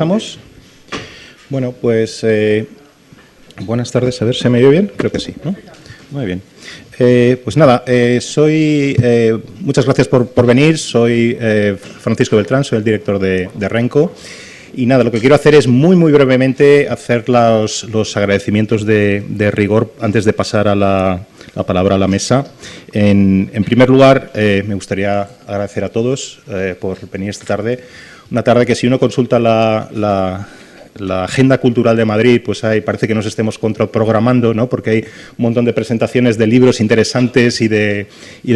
¿Empezamos? Bueno, pues buenas tardes. A ver, ¿se me oye bien? Creo que sí, ¿no? Muy bien. Pues nada, muchas gracias por venir. Soy Francisco Beltrán, soy el director de Renco. Y nada, lo que quiero hacer es muy brevemente hacer los agradecimientos de rigor antes de pasar a la palabra a la mesa. En primer lugar, me gustaría agradecer a todos por venir esta tarde. Una tarde que si uno consulta la agenda cultural de Madrid, pues ahí parece que nos estemos contraprogramando, ¿no? Porque hay un montón de presentaciones de libros interesantes y de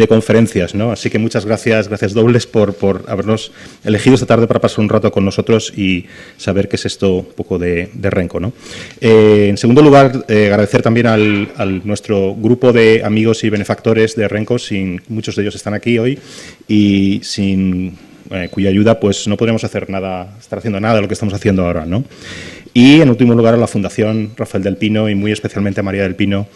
conferencias, ¿no? Así que muchas gracias dobles por habernos elegido esta tarde para pasar un rato con nosotros y saber qué es esto un poco de Renco, ¿no? En segundo lugar, agradecer también al nuestro grupo de amigos y benefactores de Renco, muchos de ellos están aquí hoy y cuya ayuda pues no podríamos estar haciendo nada de lo que estamos haciendo ahora, ¿no? Y en último lugar a la Fundación Rafael del Pino y muy especialmente a María del Pino,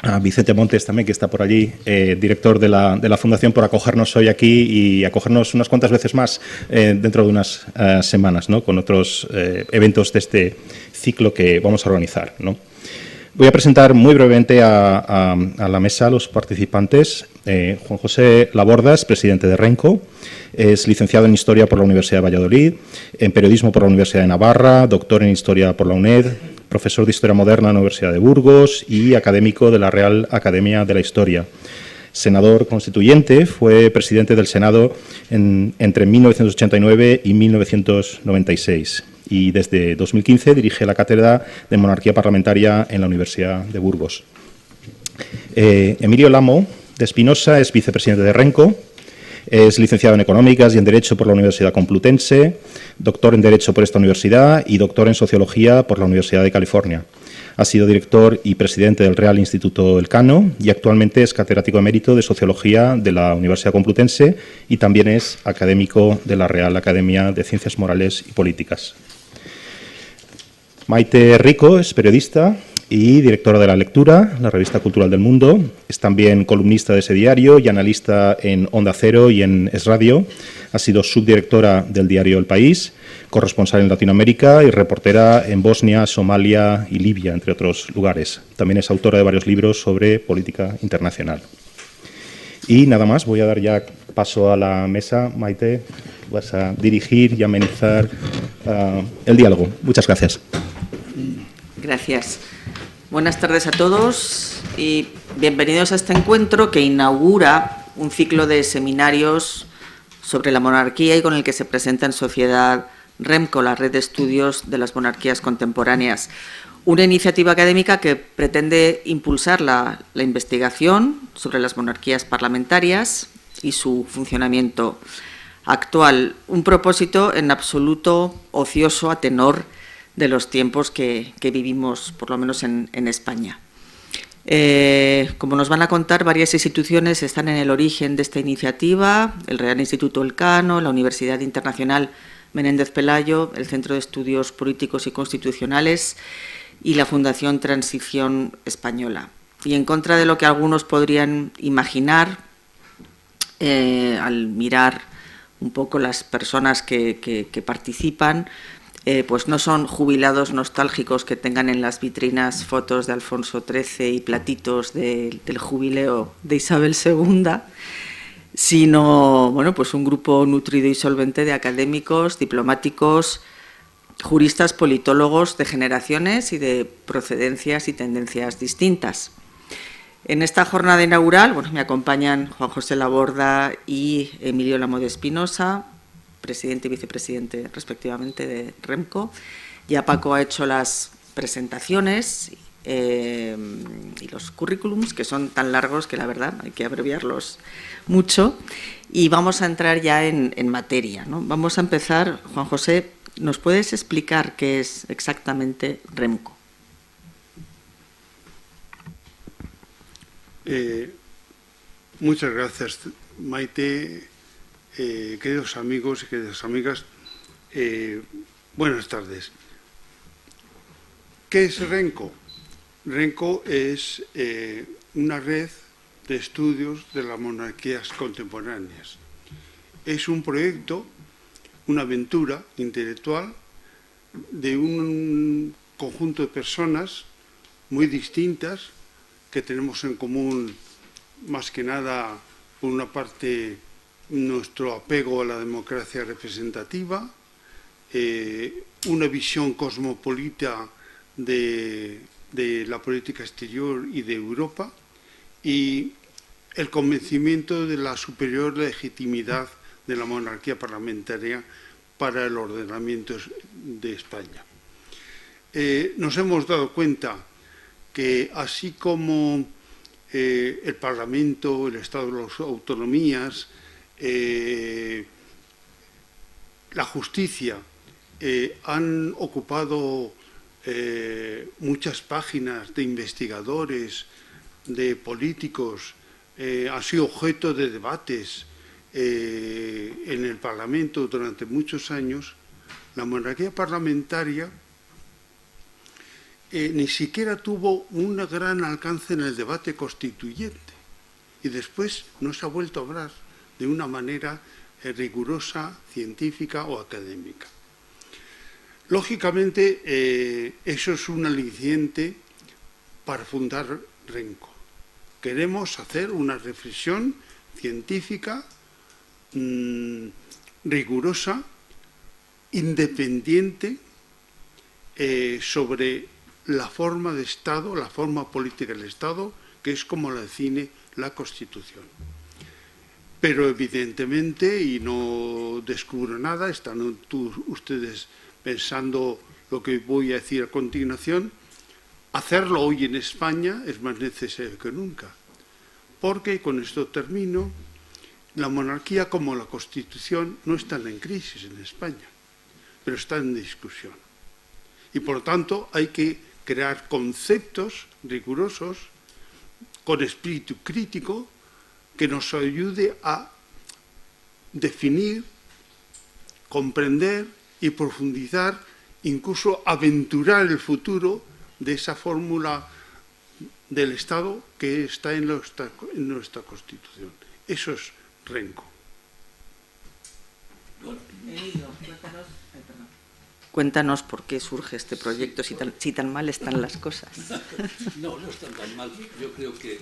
a Vicente Montes también, que está por allí, director de la Fundación, por acogernos hoy aquí y acogernos unas cuantas veces más dentro de unas semanas, ¿no? Con otros eventos de este ciclo que vamos a organizar, ¿no? Voy a presentar muy brevemente a la mesa a los participantes. Juan José Laborda es presidente de Renco, es licenciado en Historia por la Universidad de Valladolid, en Periodismo por la Universidad de Navarra, doctor en Historia por la UNED, profesor de Historia Moderna en la Universidad de Burgos y académico de la Real Academia de la Historia. Senador constituyente, fue presidente del Senado entre 1989 y 1996. Y desde 2015 dirige la Cátedra de Monarquía Parlamentaria en la Universidad de Burgos. Emilio Lamo de Espinosa es vicepresidente de Renco, es licenciado en Económicas y en Derecho por la Universidad Complutense, doctor en Derecho por esta universidad y doctor en Sociología por la Universidad de California. Ha sido director y presidente del Real Instituto Elcano y actualmente es catedrático emérito de Sociología de la Universidad Complutense y también es académico de la Real Academia de Ciencias Morales y Políticas. Maite Rico es periodista y directora de La Lectura, la revista cultural del mundo. Es también columnista de ese diario y analista en Onda Cero y en Es Radio. Ha sido subdirectora del diario El País, corresponsal en Latinoamérica y reportera en Bosnia, Somalia y Libia, entre otros lugares. También es autora de varios libros sobre política internacional. Y nada más, voy a dar ya paso a la mesa. Maite, vas a dirigir y amenizar el diálogo. Muchas gracias. Gracias. Buenas tardes a todos y bienvenidos a este encuentro que inaugura un ciclo de seminarios sobre la monarquía y con el que se presenta en sociedad Renco, la Red de Estudios de las Monarquías Contemporáneas. Una iniciativa académica que pretende impulsar la investigación sobre las monarquías parlamentarias y su funcionamiento actual. Un propósito en absoluto ocioso a tenor de los tiempos que vivimos, por lo menos en España. Como nos van a contar, varias instituciones están en el origen de esta iniciativa: el Real Instituto Elcano, la Universidad Internacional Menéndez Pelayo, el Centro de Estudios Políticos y Constitucionales y la Fundación Transición Española. Y en contra de lo que algunos podrían imaginar, al mirar un poco las personas que participan, pues no son jubilados nostálgicos que tengan en las vitrinas fotos de Alfonso XIII y platitos del jubileo de Isabel II, sino bueno, pues un grupo nutrido y solvente de académicos, diplomáticos, juristas, politólogos de generaciones y de procedencias y tendencias distintas. En esta jornada inaugural, bueno, me acompañan Juan José Laborda y Emilio Lamo de Espinosa, presidente y vicepresidente respectivamente de Renco. Ya Paco ha hecho las presentaciones y los currículums, que son tan largos que la verdad hay que abreviarlos mucho, y vamos a entrar ya en materia, ¿no? Vamos a empezar. Juan José, ¿nos puedes explicar qué es exactamente Renco? Muchas gracias, Maite. Queridos amigos y queridas amigas, buenas tardes. ¿Qué es Renco? Renco es una red de estudios de las monarquías contemporáneas. Es un proyecto, una aventura intelectual de un conjunto de personas muy distintas que tenemos en común, más que nada, por una parte, nuestro apego a la democracia representativa, una visión cosmopolita de la política exterior y de Europa, y el convencimiento de la superior legitimidad de la monarquía parlamentaria para el ordenamiento de España. Nos hemos dado cuenta que así como el Parlamento, el Estado de las autonomías, la justicia han ocupado muchas páginas de investigadores, de políticos, han sido objeto de debates en el Parlamento durante muchos años, la monarquía parlamentaria ni siquiera tuvo un gran alcance en el debate constituyente y después no se ha vuelto a hablar de una manera rigurosa, científica o académica. Lógicamente, eso es un aliciente para fundar Renco. Queremos hacer una reflexión científica, rigurosa, independiente, sobre la forma de Estado, la forma política del Estado, que es como la define la Constitución. Pero evidentemente, y no descubro nada, están ustedes pensando lo que voy a decir a continuación, hacerlo hoy en España es más necesario que nunca, porque, con esto termino, la monarquía como la Constitución no están en crisis en España, pero están en discusión. Y por lo tanto hay que crear conceptos rigurosos, con espíritu crítico, que nos ayude a definir, comprender y profundizar, incluso aventurar el futuro de esa fórmula del Estado que está en nuestra Constitución. Eso es Renco. Cuéntanos por qué surge este proyecto, si tan mal están las cosas. No, no están tan mal. Yo creo que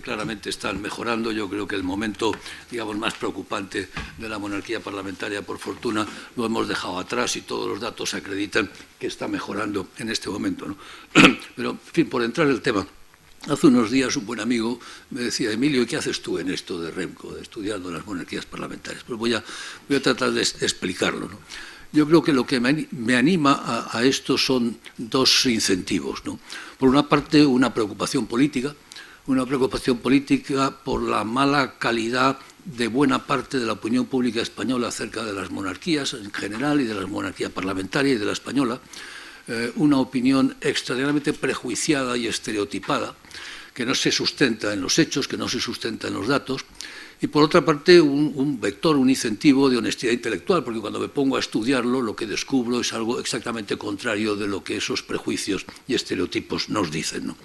claramente están mejorando. Yo creo que el momento, digamos, más preocupante de la monarquía parlamentaria, por fortuna, lo hemos dejado atrás y todos los datos acreditan que está mejorando en este momento, ¿no? Pero, en fin, por entrar en el tema, hace unos días un buen amigo me decía: Emilio, ¿y qué haces tú en esto de Renco, de estudiando las monarquías parlamentarias? Pues voy a tratar de explicarlo, ¿no? Yo creo que lo que me anima a esto son dos incentivos, ¿no? Por una parte, una preocupación política por la mala calidad de buena parte de la opinión pública española acerca de las monarquías en general y de la monarquía parlamentaria y de la española, una opinión extraordinariamente prejuiciada y estereotipada, que no se sustenta en los hechos, que no se sustenta en los datos. Y por otra parte, un vector, un incentivo de honestidad intelectual, porque cuando me pongo a estudiarlo, lo que descubro es algo exactamente contrario de lo que esos prejuicios y estereotipos nos dicen, ¿no?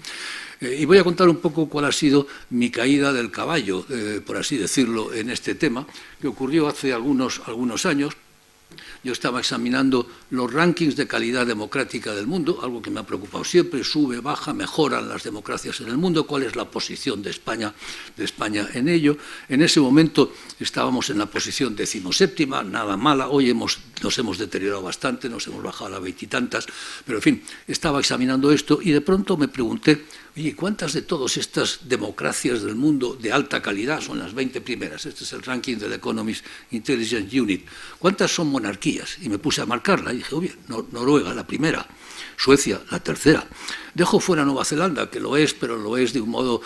Y voy a contar un poco cuál ha sido mi caída del caballo, por así decirlo, en este tema, que ocurrió hace algunos años. Yo estaba examinando los rankings de calidad democrática del mundo, algo que me ha preocupado siempre: sube, baja, mejoran las democracias en el mundo, cuál es la posición de España en ello. En ese momento estábamos en la posición 17ª, nada mala. Hoy nos hemos deteriorado bastante, nos hemos bajado a las 20 y tantas, pero en fin, estaba examinando esto y de pronto me pregunté: oye, ¿cuántas de todas estas democracias del mundo de alta calidad, son las 20 primeras, este es el ranking del Economist Intelligence Unit, cuántas son monarquías? Y me puse a marcarla y dije: oye, Noruega, la primera; Suecia, la tercera. Dejo fuera Nueva Zelanda, que lo es, pero lo es de un modo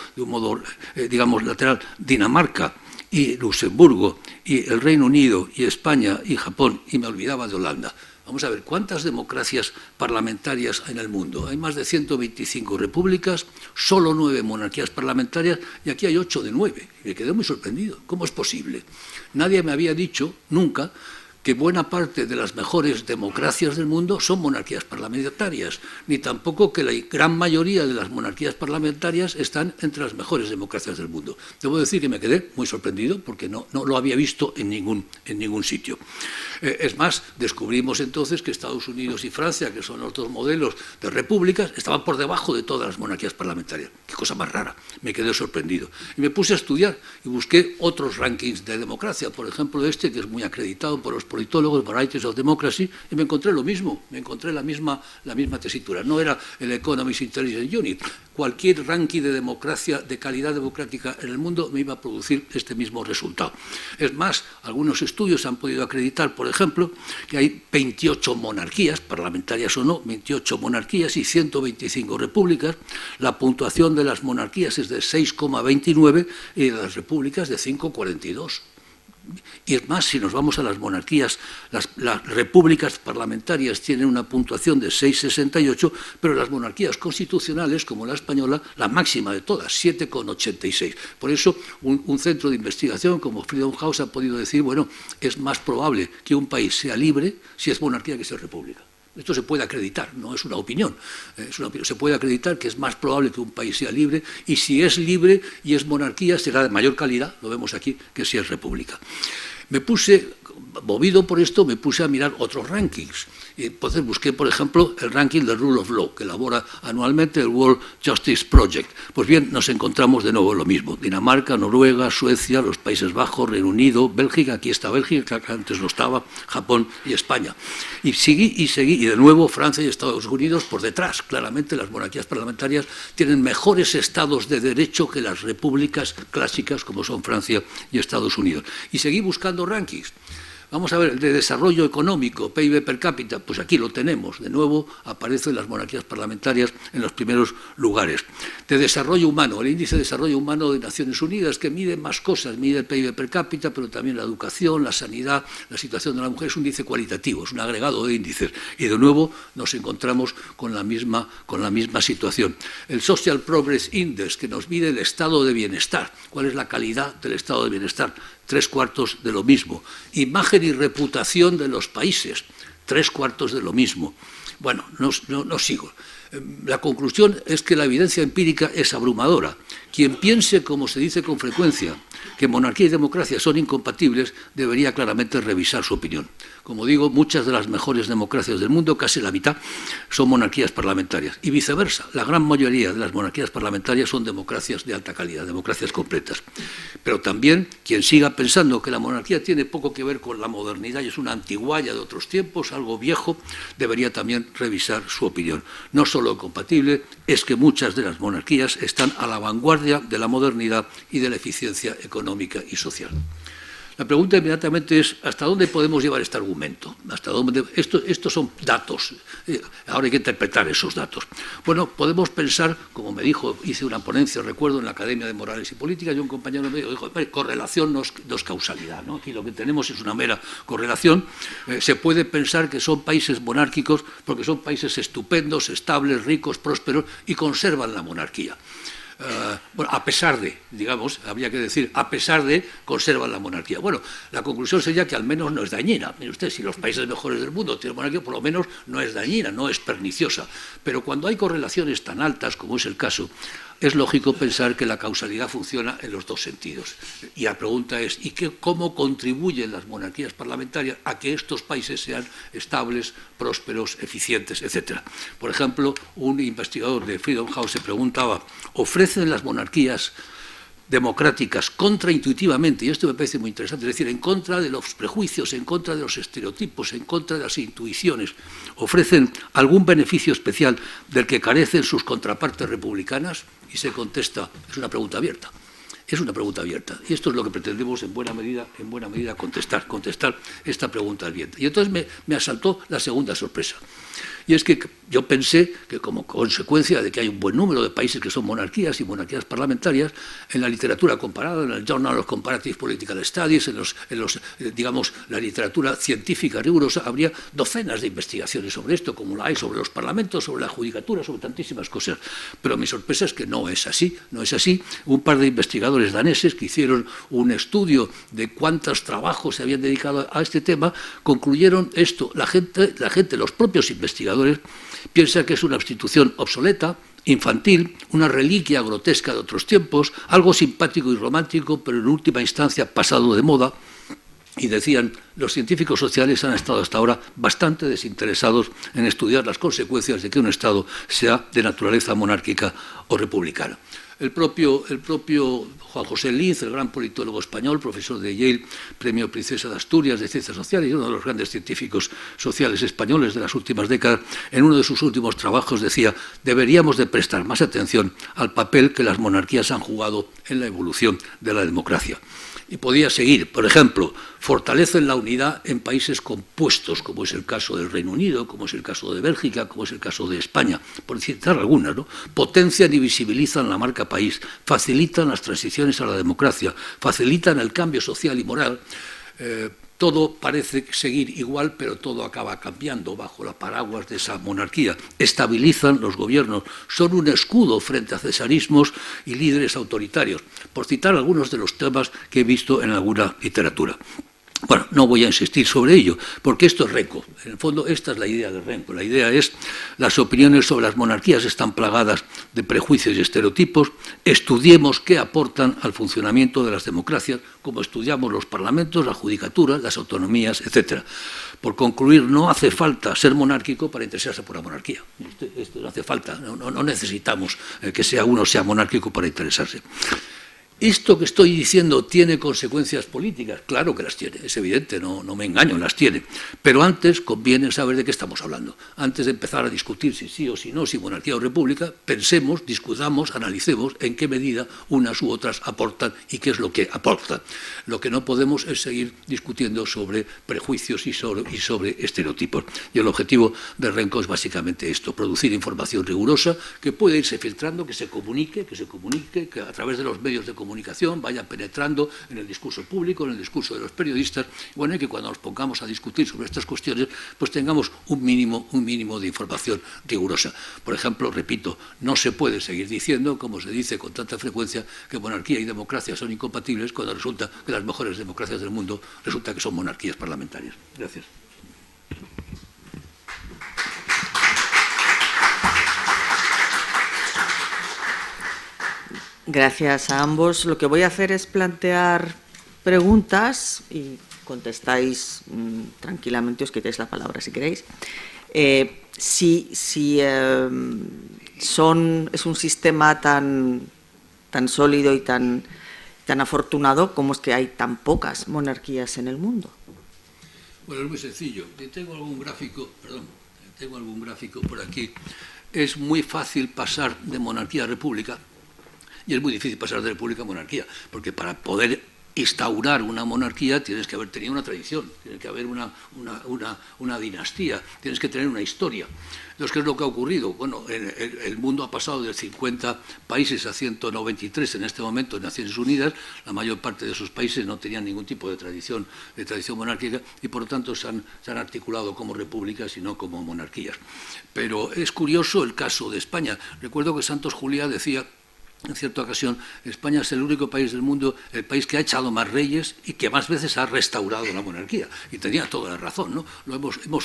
digamos, lateral. Dinamarca y Luxemburgo y el Reino Unido y España y Japón, y me olvidaba de Holanda. Vamos a ver, ¿cuántas democracias parlamentarias hay en el mundo? Hay más de 125 repúblicas, solo 9 monarquías parlamentarias, y aquí hay 8 de 9. Y me quedé muy sorprendido. ¿Cómo es posible? Nadie me había dicho nunca que buena parte de las mejores democracias del mundo son monarquías parlamentarias, ni tampoco que la gran mayoría de las monarquías parlamentarias están entre las mejores democracias del mundo. Debo decir que me quedé muy sorprendido porque no lo había visto en ningún sitio. Es más, descubrimos entonces que Estados Unidos y Francia, que son los dos modelos de repúblicas, estaban por debajo de todas las monarquías parlamentarias. Qué cosa más rara, me quedé sorprendido. Y me puse a estudiar y busqué otros rankings de democracia, por ejemplo este, que es muy acreditado por los politólogos, Varieties of Democracy, y me encontré lo mismo, me encontré la misma tesitura. No era el Economist Intelligence Unit. Cualquier ranking de democracia, de calidad democrática en el mundo, me iba a producir este mismo resultado. Es más, algunos estudios han podido acreditar, por ejemplo, que hay 28 monarquías, parlamentarias o no, 28 monarquías y 125 repúblicas. La puntuación de las monarquías es de 6,29 y de las repúblicas de 5,42. Y es más, si nos vamos a las monarquías, las repúblicas parlamentarias tienen una puntuación de 6,68, pero las monarquías constitucionales, como la española, la máxima de todas, 7,86. Por eso, un centro de investigación como Freedom House ha podido decir, bueno, es más probable que un país sea libre si es monarquía que sea república. Esto se puede acreditar, no es una opinión, se puede acreditar que es más probable que un país sea libre y si es libre y es monarquía será de mayor calidad, lo vemos aquí, que si es república. Me puse, movido por esto, me puse a mirar otros rankings. Y entonces busqué, por ejemplo, el ranking del Rule of Law, que elabora anualmente el World Justice Project. Pues bien, nos encontramos de nuevo lo mismo. Dinamarca, Noruega, Suecia, los Países Bajos, Reino Unido, Bélgica, aquí está Bélgica, que antes no estaba, Japón y España. Y seguí, y de nuevo Francia y Estados Unidos por detrás. Claramente las monarquías parlamentarias tienen mejores estados de derecho que las repúblicas clásicas, como son Francia y Estados Unidos. Y seguí buscando rankings. Vamos a ver, el de desarrollo económico, PIB per cápita, pues aquí lo tenemos. De nuevo aparecen las monarquías parlamentarias en los primeros lugares. De desarrollo humano, el índice de desarrollo humano de Naciones Unidas, que mide más cosas, mide el PIB per cápita, pero también la educación, la sanidad, la situación de la mujer, es un índice cualitativo, es un agregado de índices. Y de nuevo nos encontramos con la misma situación. El Social Progress Index, que nos mide el estado de bienestar, cuál es la calidad del estado de bienestar, 3/4 de lo mismo. Imagen y reputación de los países, 3/4 de lo mismo. Bueno, no sigo. La conclusión es que la evidencia empírica es abrumadora. Quien piense, como se dice con frecuencia, que monarquía y democracia son incompatibles, debería claramente revisar su opinión. Como digo, muchas de las mejores democracias del mundo, casi la mitad, son monarquías parlamentarias. Y viceversa, la gran mayoría de las monarquías parlamentarias son democracias de alta calidad, democracias completas. Pero también, quien siga pensando que la monarquía tiene poco que ver con la modernidad y es una antigualla de otros tiempos, algo viejo, debería también revisar su opinión. No solo compatible, es que muchas de las monarquías están a la vanguardia de la modernidad y de la eficiencia económica y social. La pregunta inmediatamente es, ¿hasta dónde podemos llevar este argumento? ¿Hasta dónde? Estos son datos, ahora hay que interpretar esos datos. Bueno, podemos pensar, como me dijo, hice una ponencia, recuerdo, en la Academia de Morales y Política, y un compañero me dijo, correlación no es causalidad, ¿no? Aquí lo que tenemos es una mera correlación. Se puede pensar que son países monárquicos porque son países estupendos, estables, ricos, prósperos y conservan la monarquía. Bueno, a pesar de, digamos, habría que decir, a pesar de, conservan la monarquía. Bueno, la conclusión sería que al menos no es dañina. Mire usted, si los países mejores del mundo tienen monarquía, por lo menos no es dañina, no es perniciosa. Pero cuando hay correlaciones tan altas, como es el caso, es lógico pensar que la causalidad funciona en los dos sentidos. Y la pregunta es, ¿cómo contribuyen las monarquías parlamentarias a que estos países sean estables, prósperos, eficientes, etcétera? Por ejemplo, un investigador de Freedom House se preguntaba, ¿ofrecen las monarquías democráticas contraintuitivamente, y esto me parece muy interesante, es decir, en contra de los prejuicios, en contra de los estereotipos, en contra de las intuiciones, ofrecen algún beneficio especial del que carecen sus contrapartes republicanas? Y se contesta, es una pregunta abierta. Es una pregunta abierta. Y esto es lo que pretendemos en buena medida contestar esta pregunta abierta. Y entonces me asaltó la segunda sorpresa. Y es que yo pensé que como consecuencia de que hay un buen número de países que son monarquías y monarquías parlamentarias, en la literatura comparada, en el Journal of Comparative Political Studies, digamos, la literatura científica rigurosa, habría docenas de investigaciones sobre esto, como la hay sobre los parlamentos, sobre la judicatura, sobre tantísimas cosas. Pero mi sorpresa es que no es así, no es así. Un par de investigadores investigadores daneses que hicieron un estudio de cuántos trabajos se habían dedicado a este tema, concluyeron esto. La gente, los propios investigadores, piensa que es una institución obsoleta, infantil, una reliquia grotesca de otros tiempos, algo simpático y romántico, pero en última instancia pasado de moda. Y decían, los científicos sociales han estado hasta ahora bastante desinteresados en estudiar las consecuencias de que un Estado sea de naturaleza monárquica o republicana. El propio Juan José Linz, el gran politólogo español, profesor de Yale, premio Princesa de Asturias de Ciencias Sociales y uno de los grandes científicos sociales españoles de las últimas décadas, en uno de sus últimos trabajos decía: deberíamos de prestar más atención al papel que las monarquías han jugado en la evolución de la democracia. Y podía seguir, por ejemplo, fortalecen la unidad en países compuestos, como es el caso del Reino Unido, como es el caso de Bélgica, como es el caso de España, por citar algunas, ¿no? Potencian y visibilizan la marca país, facilitan las transiciones a la democracia, facilitan el cambio social y moral. Todo parece seguir igual, pero todo acaba cambiando bajo la paraguas de esa monarquía. Estabilizan los gobiernos, son un escudo frente a cesarismos y líderes autoritarios, por citar algunos de los temas que he visto en alguna literatura. Bueno, no voy a insistir sobre ello, porque esto es Renko. En el fondo, esta es la idea de Renko. La idea es: las opiniones sobre las monarquías están plagadas de prejuicios y estereotipos. Estudiemos qué aportan al funcionamiento de las democracias, como estudiamos los parlamentos, la judicatura, las autonomías, etc. Por concluir, no hace falta ser monárquico para interesarse por la monarquía. Esto no hace falta, no necesitamos que uno sea monárquico para interesarse. ¿Esto que estoy diciendo tiene consecuencias políticas? Claro que las tiene, es evidente, no me engaño, las tiene. Pero antes conviene saber de qué estamos hablando. Antes de empezar a discutir si sí o si no, si monarquía o república, pensemos, discutamos, analicemos en qué medida unas u otras aportan y qué es lo que aportan. Lo que no podemos es seguir discutiendo sobre prejuicios y sobre estereotipos. Y el objetivo de Renko es básicamente esto: producir información rigurosa que puede irse filtrando, que se comunique, que a través de los medios de comunicación vaya penetrando en el discurso público, en el discurso de los periodistas, bueno, y que cuando nos pongamos a discutir sobre estas cuestiones, pues tengamos un mínimo de información rigurosa. Por ejemplo, repito, no se puede seguir diciendo, como se dice con tanta frecuencia, que monarquía y democracia son incompatibles, cuando resulta que las mejores democracias del mundo resulta que son monarquías parlamentarias. Gracias. Gracias a ambos. Lo que voy a hacer es plantear preguntas y contestáis tranquilamente, os quitéis la palabra si queréis. Es un sistema tan sólido y tan afortunado, ¿cómo es que hay tan pocas monarquías en el mundo? Bueno, es muy sencillo. Tengo algún gráfico por aquí. Es muy fácil pasar de monarquía a república. Y es muy difícil pasar de república a monarquía, porque para poder instaurar una monarquía tienes que haber tenido una tradición, tiene que haber una dinastía, tienes que tener una historia. Entonces, ¿qué es lo que ha ocurrido? Bueno, el mundo ha pasado de 50 países a 193 en este momento en Naciones Unidas. La mayor parte de esos países no tenían ningún tipo de tradición monárquica y, por lo tanto, se han articulado como repúblicas y no como monarquías. Pero es curioso el caso de España. Recuerdo que Santos Juliá decía en cierta ocasión: España es el único país del mundo, el país que ha echado más reyes y que más veces ha restaurado la monarquía. Y tenía toda la razón, ¿no?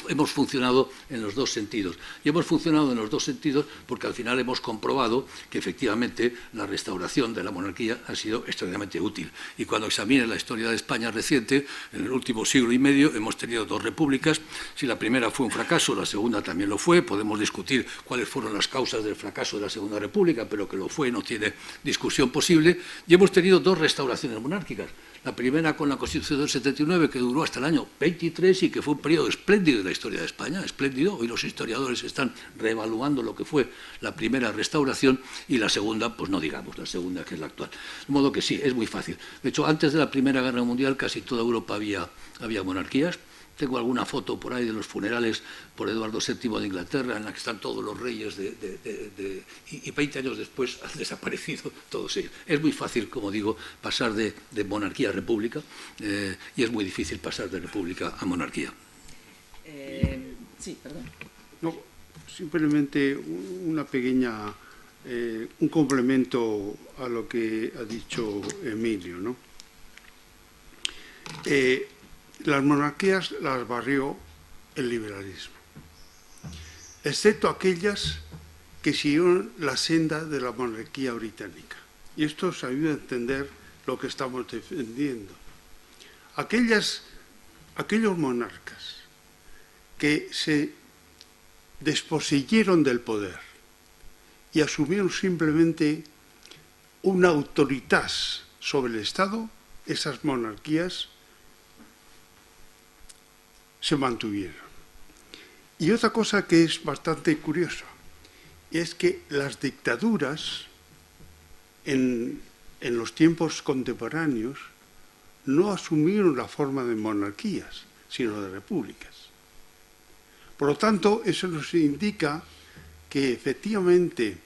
Hemos funcionado en los dos sentidos. Y hemos funcionado en los dos sentidos porque al final hemos comprobado que efectivamente la restauración de la monarquía ha sido extraordinariamente útil. Y cuando examine la historia de España reciente, en el último siglo y medio hemos tenido dos repúblicas. Si la primera fue un fracaso, la segunda también lo fue. Podemos discutir cuáles fueron las causas del fracaso de la Segunda República, pero que lo fue no tiene discusión posible. Y hemos tenido dos restauraciones monárquicas. La primera con la Constitución del 79, que duró hasta el año 23 y que fue un periodo espléndido de la historia de España, espléndido. Hoy los historiadores están reevaluando lo que fue la primera restauración, y la segunda, pues no digamos, la segunda que es la actual. De modo que sí, es muy fácil. De hecho, antes de la Primera Guerra Mundial casi toda Europa había monarquías. Tengo alguna foto por ahí de los funerales por Eduardo VII de Inglaterra, en la que están todos los reyes y 20 años después han desaparecido todos ellos. Es muy fácil, como digo, pasar de monarquía a república, y es muy difícil pasar de república a monarquía. Sí, perdón. No, simplemente una pequeña un complemento a lo que ha dicho Emilio, ¿no? Las monarquías las barrió el liberalismo, excepto aquellas que siguieron la senda de la monarquía británica. Y esto os ayuda a entender lo que estamos defendiendo. Aquellos monarcas que se desposeyeron del poder y asumieron simplemente una autoridad sobre el Estado, esas monarquías se mantuvieron. Y otra cosa que es bastante curiosa es que las dictaduras en los tiempos contemporáneos no asumieron la forma de monarquías, sino de repúblicas. Por lo tanto, eso nos indica que efectivamente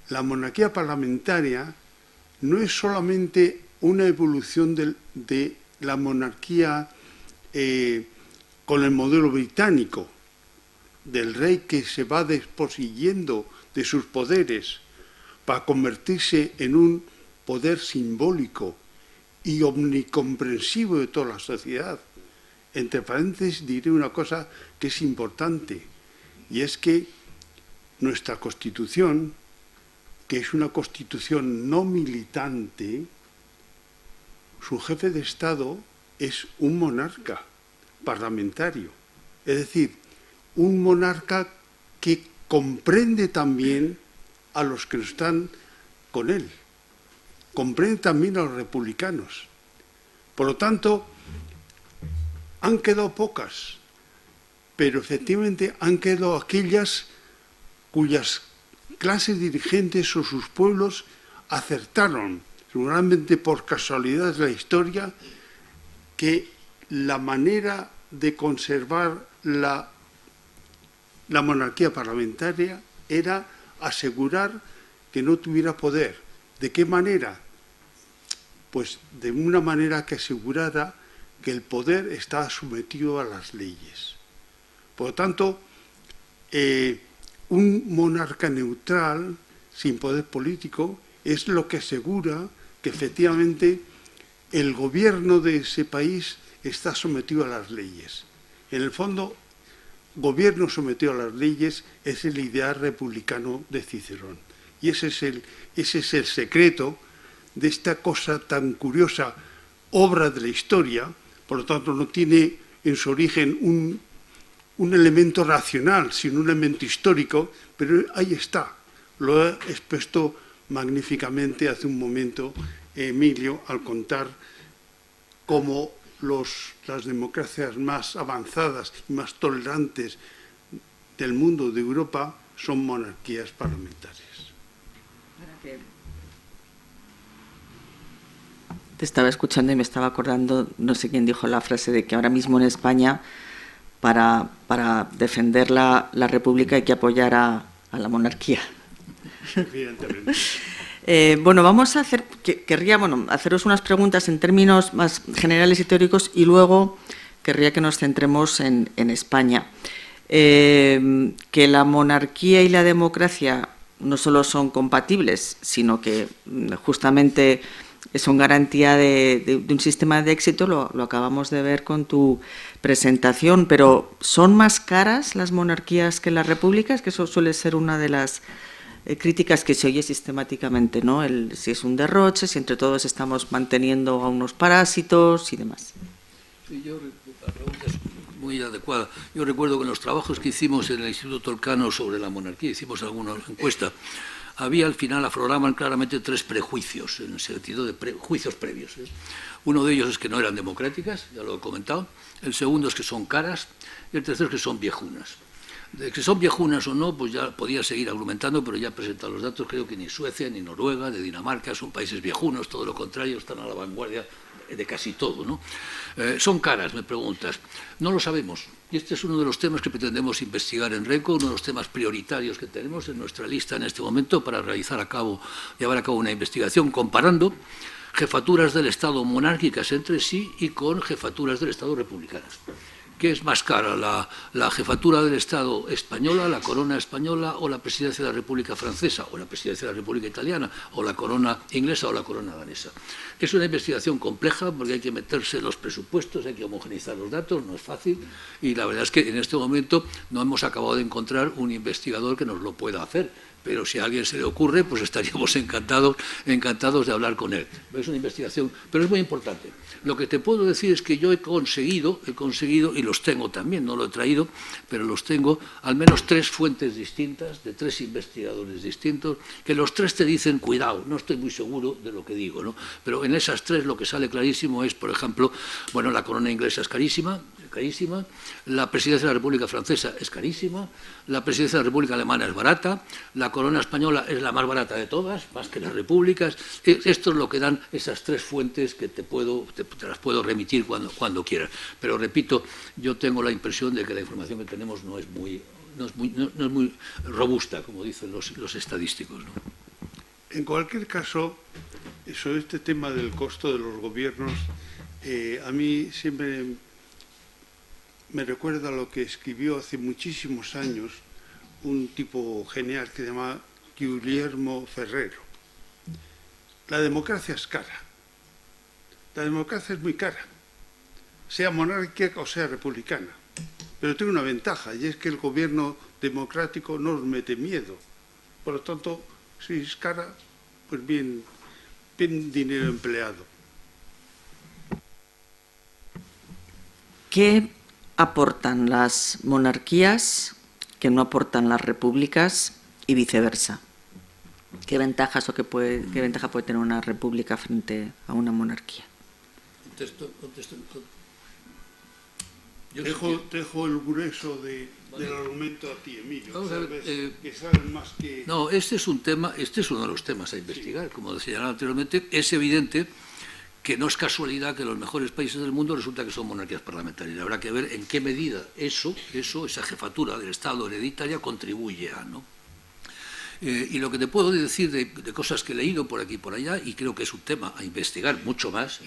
la monarquía parlamentaria no es solamente una evolución de la monarquía con el modelo británico, del rey que se va desposeyendo de sus poderes para convertirse en un poder simbólico y omnicomprensivo de toda la sociedad. Entre paréntesis diré una cosa que es importante, y es que nuestra Constitución, que es una Constitución no militante, su jefe de Estado es un monarca parlamentario, es decir, un monarca que comprende también a los que están con él, comprende también a los republicanos. Por lo tanto, han quedado pocas, pero efectivamente han quedado aquellas cuyas clases dirigentes o sus pueblos acertaron, seguramente por casualidad de la historia, que la manera de conservar la monarquía parlamentaria era asegurar que no tuviera poder. ¿De qué manera? Pues de una manera que asegurara que el poder estaba sometido a las leyes. Por lo tanto, un monarca neutral, sin poder político, es lo que asegura que efectivamente el gobierno de ese país está sometido a las leyes. En el fondo, gobierno sometido a las leyes es el ideal republicano de Cicerón. Y ese es el secreto de esta cosa tan curiosa, obra de la historia. Por lo tanto, no tiene en su origen un elemento racional, sino un elemento histórico, pero ahí está. Lo ha expuesto magníficamente hace un momento Emilio al contar cómo las democracias más avanzadas y más tolerantes del mundo de Europa son monarquías parlamentarias. Te estaba escuchando y me estaba acordando, no sé quién dijo la frase de que ahora mismo en España para defender la República hay que apoyar a la monarquía. Evidentemente. Bueno, vamos a querría haceros unas preguntas en términos más generales y teóricos y luego querría que nos centremos en España. Que la monarquía y la democracia no solo son compatibles, sino que justamente son garantía de un sistema de éxito, lo acabamos de ver con tu presentación, pero ¿son más caras las monarquías que las repúblicas? Que eso suele ser una de las críticas que se oye sistemáticamente, ¿no? Si es un derroche, si entre todos estamos manteniendo a unos parásitos y demás. Sí, la pregunta es muy adecuada. Yo recuerdo que en los trabajos que hicimos en el Instituto Elcano sobre la monarquía, hicimos alguna encuesta, había al final, afloraban claramente tres prejuicios, en el sentido de juicios previos. Uno de ellos es que no eran democráticas, ya lo he comentado. El segundo es que son caras y el tercero es que son viejunas. De que son viejunas o no, pues ya podía seguir argumentando, pero ya he presentado los datos. Creo que ni Suecia, ni Noruega, ni Dinamarca son países viejunos, todo lo contrario, están a la vanguardia de casi todo, ¿no? ¿Son caras, me preguntas? No lo sabemos. Y este es uno de los temas que pretendemos investigar en RECO, uno de los temas prioritarios que tenemos en nuestra lista en este momento para llevar a cabo una investigación comparando jefaturas del Estado monárquicas entre sí y con jefaturas del Estado republicanas. ¿Qué es más cara, la jefatura del Estado española, la corona española o la presidencia de la República Francesa o la presidencia de la República Italiana o la corona inglesa o la corona danesa? Es una investigación compleja porque hay que meterse en los presupuestos, hay que homogeneizar los datos, no es fácil, y la verdad es que en este momento no hemos acabado de encontrar un investigador que nos lo pueda hacer. Pero si a alguien se le ocurre, pues estaríamos encantados de hablar con él. Es una investigación, pero es muy importante. Lo que te puedo decir es que yo he conseguido, y los tengo también, no lo he traído, pero los tengo, al menos 3 fuentes distintas, de 3 investigadores distintos, que los 3 te dicen, cuidado, no estoy muy seguro de lo que digo, ¿no? Pero en esas 3 lo que sale clarísimo es, por ejemplo, bueno, la corona inglesa es carísima, la presidencia de la República Francesa es carísima, la presidencia de la República Alemana es barata, la corona española es la más barata de todas, más que las repúblicas. Esto es lo que dan esas 3 fuentes que te las puedo remitir cuando quieras. Pero repito, yo tengo la impresión de que la información que tenemos no es muy robusta, como dicen los estadísticos, ¿no? En cualquier caso, sobre este tema del costo de los gobiernos, a mí siempre me recuerda lo que escribió hace muchísimos años un tipo genial que se llama Guillermo Ferrero. La democracia es cara. La democracia es muy cara, sea monárquica o sea republicana. Pero tiene una ventaja, y es que el gobierno democrático no os mete miedo. Por lo tanto, si es cara, pues bien dinero empleado. ¿Qué aportan las monarquías que no aportan las repúblicas y viceversa? ¿Qué ventaja puede tener una república frente a una monarquía? Dejo el grueso del argumento a ti, Emilio. Vamos a ver, que sabes más que... No, este es uno de los temas a investigar. Como decía anteriormente, es evidente que no es casualidad que los mejores países del mundo resulta que son monarquías parlamentarias. Habrá que ver en qué medida esa jefatura del Estado hereditaria contribuye a, ¿no? Y lo que te puedo decir de cosas que he leído por aquí y por allá, y creo que es un tema a investigar mucho más,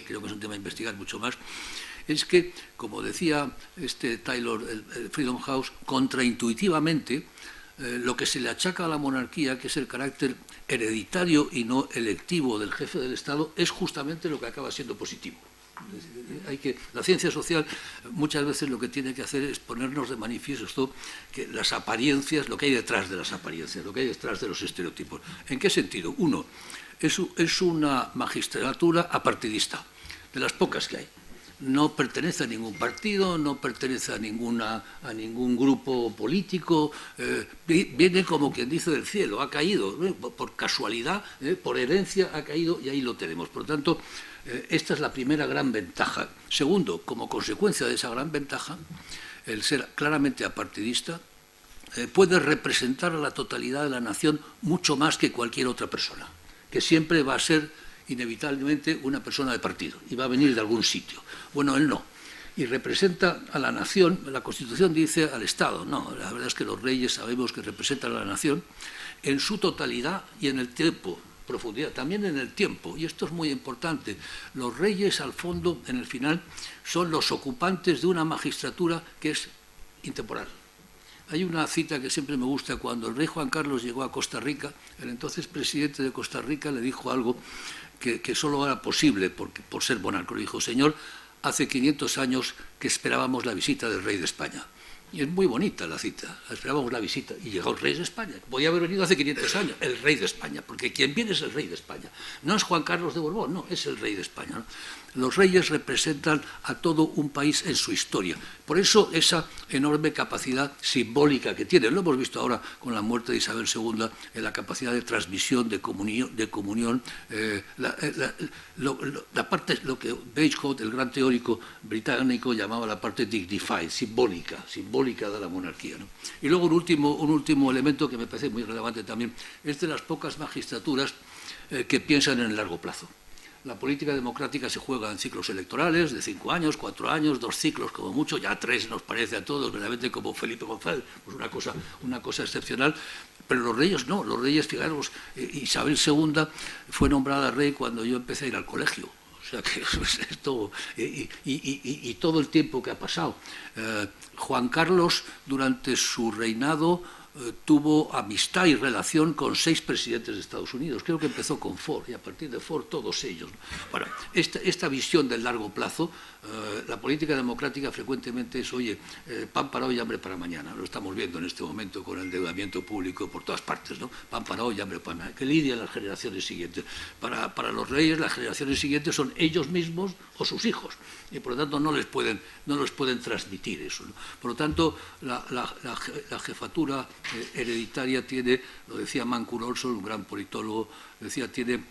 es que, como decía Taylor, el Freedom House, contraintuitivamente, lo que se le achaca a la monarquía, que es el carácter hereditario y no electivo del jefe del Estado, es justamente lo que acaba siendo positivo. La ciencia social muchas veces lo que tiene que hacer es ponernos de manifiesto que las apariencias, lo que hay detrás de las apariencias, lo que hay detrás de los estereotipos. ¿En qué sentido? Uno, es una magistratura apartidista, de las pocas que hay. No pertenece a ningún partido, no pertenece a ningún grupo político, viene como quien dice del cielo, ha caído, por casualidad, por herencia ha caído y ahí lo tenemos. Por lo tanto, esta es la primera gran ventaja. Segundo, como consecuencia de esa gran ventaja, el ser claramente apartidista puede representar a la totalidad de la nación mucho más que cualquier otra persona, que siempre va a ser inevitablemente una persona de partido y va a venir de algún sitio. Bueno, él no. Y representa a la nación, la Constitución dice al Estado. No, la verdad es que los reyes sabemos que representan a la nación en su totalidad y en el tiempo, profundidad, también en el tiempo. Y esto es muy importante. Los reyes, al fondo, en el final, son los ocupantes de una magistratura que es intemporal. Hay una cita que siempre me gusta. Cuando el rey Juan Carlos llegó a Costa Rica, el entonces presidente de Costa Rica le dijo algo que solo era posible por ser monarca. Le dijo: señor, hace 500 años que esperábamos la visita del rey de España. Y es muy bonita la cita, esperábamos la visita, y llegó el rey de España. Podía haber venido hace 500 años, el rey de España, porque quien viene es el rey de España. No es Juan Carlos de Borbón, no, es el rey de España, ¿no? Los reyes representan a todo un país en su historia. Por eso esa enorme capacidad simbólica que tienen. Lo hemos visto ahora con la muerte de Isabel II, en la capacidad de transmisión, de comunión. La parte, lo que Bagehot, el gran teórico británico, llamaba la parte dignified, simbólica de la monarquía, ¿no? Y luego un último elemento que me parece muy relevante también, es de las pocas magistraturas que piensan en el largo plazo. La política democrática se juega en ciclos electorales de 5 años, 4 años, 2 ciclos como mucho, ya 3 nos parece a todos, verdaderamente, como Felipe González, pues una cosa excepcional. Pero los reyes no, los reyes, fijaros, Isabel II fue nombrada rey cuando yo empecé a ir al colegio. O sea que esto, y todo el tiempo que ha pasado. Juan Carlos, durante su reinado, tuvo amistad y relación con 6 presidentes de Estados Unidos. Creo que empezó con Ford y a partir de Ford todos ellos. Bueno, esta visión del largo plazo, la política democrática frecuentemente es, oye, pan para hoy, hambre para mañana. Lo estamos viendo en este momento con el endeudamiento público por todas partes, ¿no? Pan para hoy, hambre para mañana. Que lidian las generaciones siguientes. Para los reyes, las generaciones siguientes son ellos mismos o sus hijos. Y por lo tanto no les pueden transmitir eso, ¿no? Por lo tanto, la jefatura hereditaria tiene, lo decía Mancur Olson, un gran politólogo, decía, tiene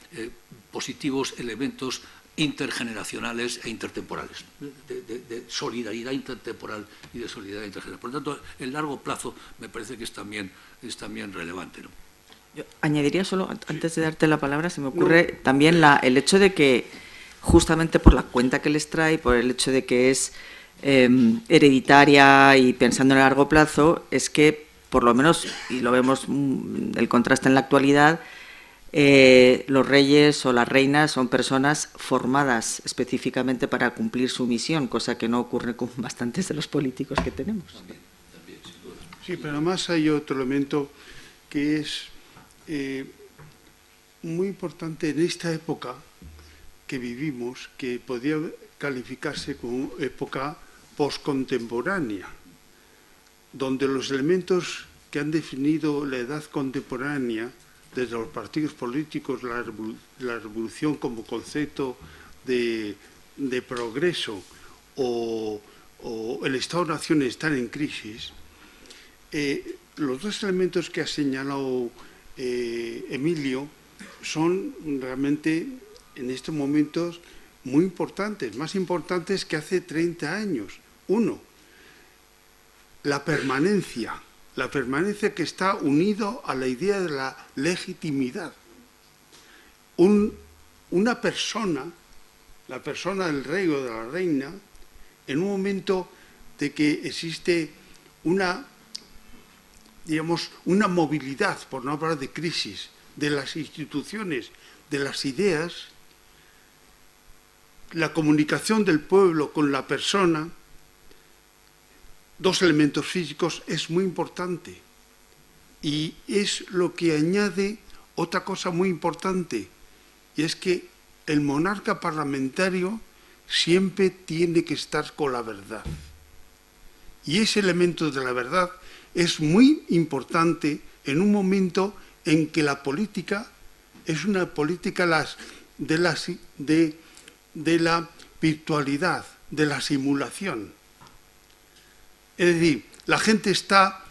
positivos elementos intergeneracionales e intertemporales, de solidaridad intertemporal y de solidaridad intergeneracional. Por lo tanto, el largo plazo me parece que es también relevante, ¿no? Yo añadiría solo, antes de darte la palabra, se me ocurre también el hecho de que, justamente por la cuenta que les trae, por el hecho de que es hereditaria y pensando en el largo plazo, es que, por lo menos, y lo vemos el contraste en la actualidad, los reyes o las reinas son personas formadas específicamente para cumplir su misión, cosa que no ocurre con bastantes de los políticos que tenemos. Sí, pero además hay otro elemento que es muy importante en esta época que vivimos, que podría calificarse como época postcontemporánea, donde los elementos que han definido la edad contemporánea, desde los partidos políticos, la revolución como concepto de progreso o el Estado-Nación están en crisis, los dos elementos que ha señalado Emilio son realmente en estos momentos muy importantes, más importantes que hace 30 años. Uno, la permanencia que está unido a la idea de la legitimidad. Una persona, la persona del rey o de la reina, en un momento de que existe una movilidad, por no hablar de crisis, de las instituciones, de las ideas, la comunicación del pueblo con la persona, dos elementos físicos, es muy importante. Y es lo que añade otra cosa muy importante, y es que el monarca parlamentario siempre tiene que estar con la verdad. Y ese elemento de la verdad es muy importante en un momento en que la política es una política de la virtualidad, de la simulación. Es decir, la gente está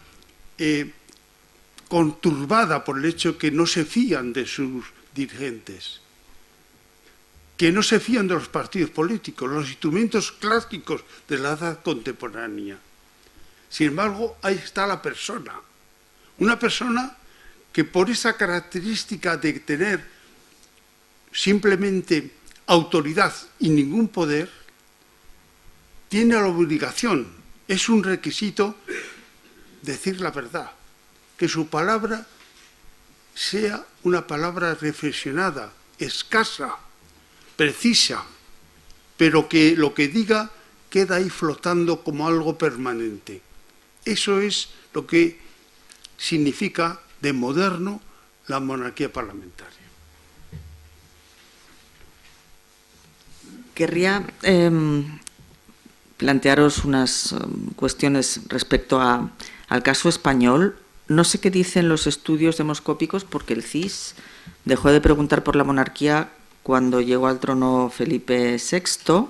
conturbada por el hecho que no se fían de sus dirigentes, que no se fían de los partidos políticos, los instrumentos clásicos de la edad contemporánea. Sin embargo, ahí está la persona. Una persona que por esa característica de tener simplemente autoridad y ningún poder, tiene la obligación, es un requisito, decir la verdad, que su palabra sea una palabra reflexionada, escasa, precisa, pero que lo que diga queda ahí flotando como algo permanente. Eso es lo que significa de moderno la monarquía parlamentaria. Querría plantearos unas cuestiones respecto al caso español. No sé qué dicen los estudios demoscópicos, porque el CIS dejó de preguntar por la monarquía cuando llegó al trono Felipe VI.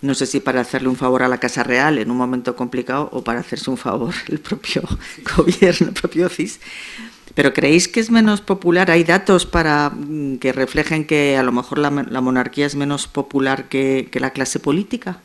No sé si para hacerle un favor a la Casa Real en un momento complicado o para hacerse un favor el propio gobierno, el propio CIS. ¿Pero creéis que es menos popular? ¿Hay datos para que reflejen que a lo mejor la monarquía es menos popular que la clase política?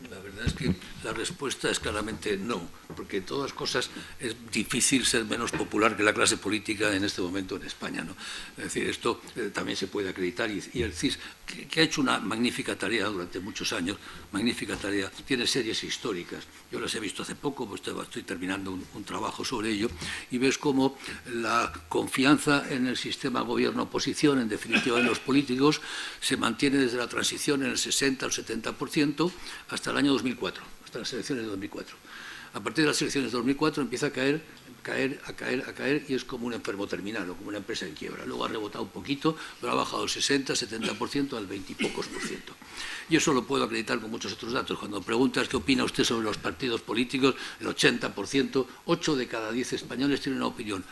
La verdad es que La respuesta es claramente no, porque en todas cosas es difícil ser menos popular que la clase política en este momento en España, ¿no? Es decir, esto también se puede acreditar y el CIS, que ha hecho una magnífica tarea durante muchos años, magnífica tarea, tiene series históricas. Yo las he visto hace poco, pues estoy terminando un trabajo sobre ello, y ves cómo la confianza en el sistema gobierno-oposición, en definitiva en los políticos, se mantiene desde la transición en el 60 al 70% hasta el año 2004, hasta las elecciones de 2004. A partir de las elecciones de 2004 empieza a caer, y es como un enfermo terminal o como una empresa en quiebra. Luego ha rebotado un poquito, pero ha bajado del 60, 70% al 20 y pocos %. Y eso lo puedo acreditar con muchos otros datos. Cuando preguntas qué opina usted sobre los partidos políticos, el 80%, 8 de cada 10 españoles tienen una opinión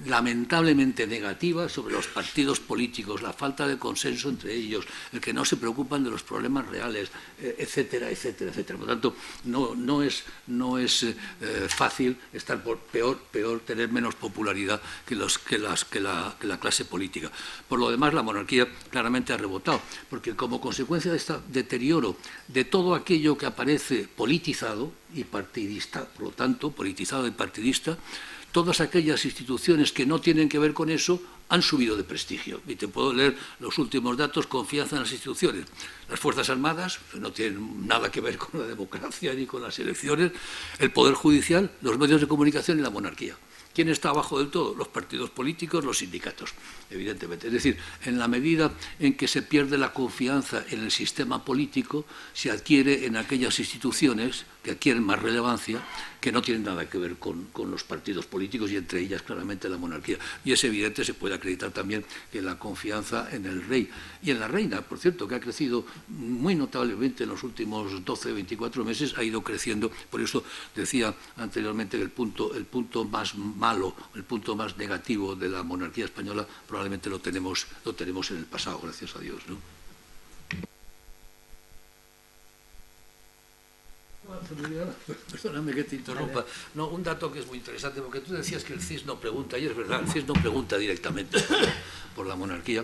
lamentablemente negativa sobre los partidos políticos, la falta de consenso entre ellos, el que no se preocupan de los problemas reales, etcétera, etcétera, etcétera. Por lo tanto, no es fácil estar peor, tener menos popularidad que la clase política. Por lo demás, la monarquía claramente ha rebotado, porque como consecuencia de este deterioro de todo aquello que aparece politizado y partidista, por lo tanto, politizado y partidista, todas aquellas instituciones que no tienen que ver con eso han subido de prestigio. Y te puedo leer los últimos datos: confianza en las instituciones. Las Fuerzas Armadas, que no tienen nada que ver con la democracia ni con las elecciones, el Poder Judicial, los medios de comunicación y la monarquía. ¿Quién está abajo del todo? Los partidos políticos, los sindicatos, evidentemente. Es decir, en la medida en que se pierde la confianza en el sistema político, se adquiere en aquellas instituciones que adquieren más relevancia, que no tienen nada que ver con los partidos políticos, y entre ellas claramente la monarquía. Y es evidente, se puede acreditar también, que la confianza en el rey y en la reina, por cierto, que ha crecido muy notablemente en los últimos 12, 24 meses, ha ido creciendo. Por eso decía anteriormente que el punto más malo, el punto más negativo de la monarquía española probablemente lo tenemos en el pasado, gracias a Dios, ¿no? Perdóname que te interrumpa. No, un dato que es muy interesante, porque tú decías que el CIS no pregunta, y es verdad, el CIS no pregunta directamente por la monarquía.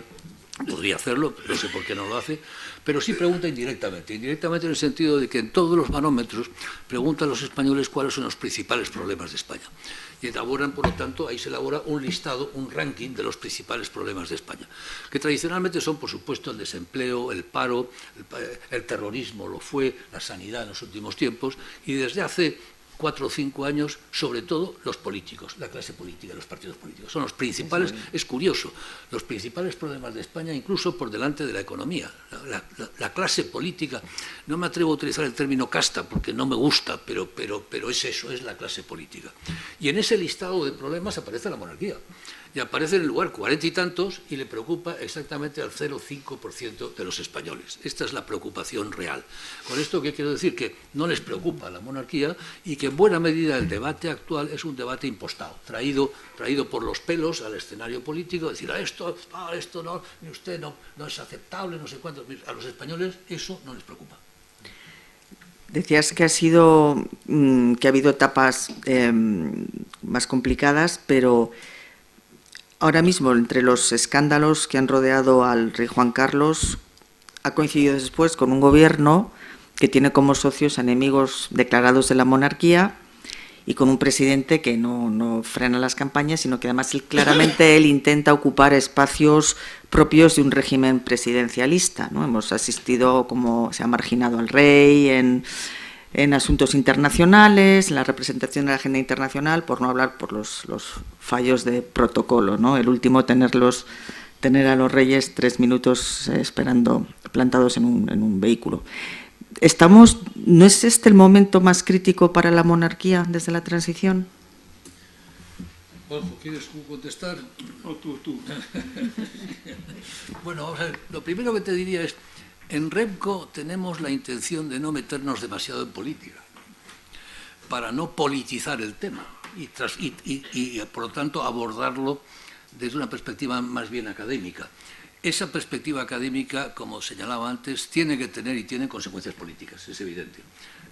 Podría hacerlo, no sé por qué no lo hace, pero sí pregunta indirectamente en el sentido de que en todos los barómetros preguntan a los españoles cuáles son los principales problemas de España. Y elaboran, por lo tanto, ahí se elabora un listado, un ranking de los principales problemas de España, que tradicionalmente son, por supuesto, el desempleo, el paro, el terrorismo lo fue, la sanidad en los últimos tiempos, y desde hace 4 o 5 años, sobre todo los políticos, la clase política, los partidos políticos. Son los principales, es curioso, los principales problemas de España, incluso por delante de la economía. La clase política, no me atrevo a utilizar el término casta porque no me gusta, pero es eso, es la clase política. Y en ese listado de problemas aparece la monarquía. Y aparece en el lugar 40 y tantos, y le preocupa exactamente al 0,5% de los españoles. Esta es la preocupación real. Con esto, ¿qué quiero decir? Que no les preocupa la monarquía, y que en buena medida el debate actual es un debate impostado, traído por los pelos al escenario político, decir, esto no, usted no es aceptable, no sé cuánto. A los españoles eso no les preocupa. Decías que ha habido etapas más complicadas, pero ahora mismo, entre los escándalos que han rodeado al rey Juan Carlos, ha coincidido después con un gobierno que tiene como socios enemigos declarados de la monarquía, y con un presidente que no frena las campañas, sino que además claramente él intenta ocupar espacios propios de un régimen presidencialista, ¿no? Hemos asistido cómo se ha marginado al rey en asuntos internacionales, en la representación de la agenda internacional, por no hablar por los fallos de protocolo, ¿no? El último, tener a los reyes 3 minutos esperando, plantados en un vehículo. ¿No es este el momento más crítico para la monarquía desde la transición? Juanjo, ¿quieres contestar? No, tú. Bueno, vamos a ver, lo primero que te diría es, en REMCO tenemos la intención de no meternos demasiado en política, para no politizar el tema y por lo tanto abordarlo desde una perspectiva más bien académica. Esa perspectiva académica, como señalaba antes, tiene que tener y tiene consecuencias políticas, es evidente.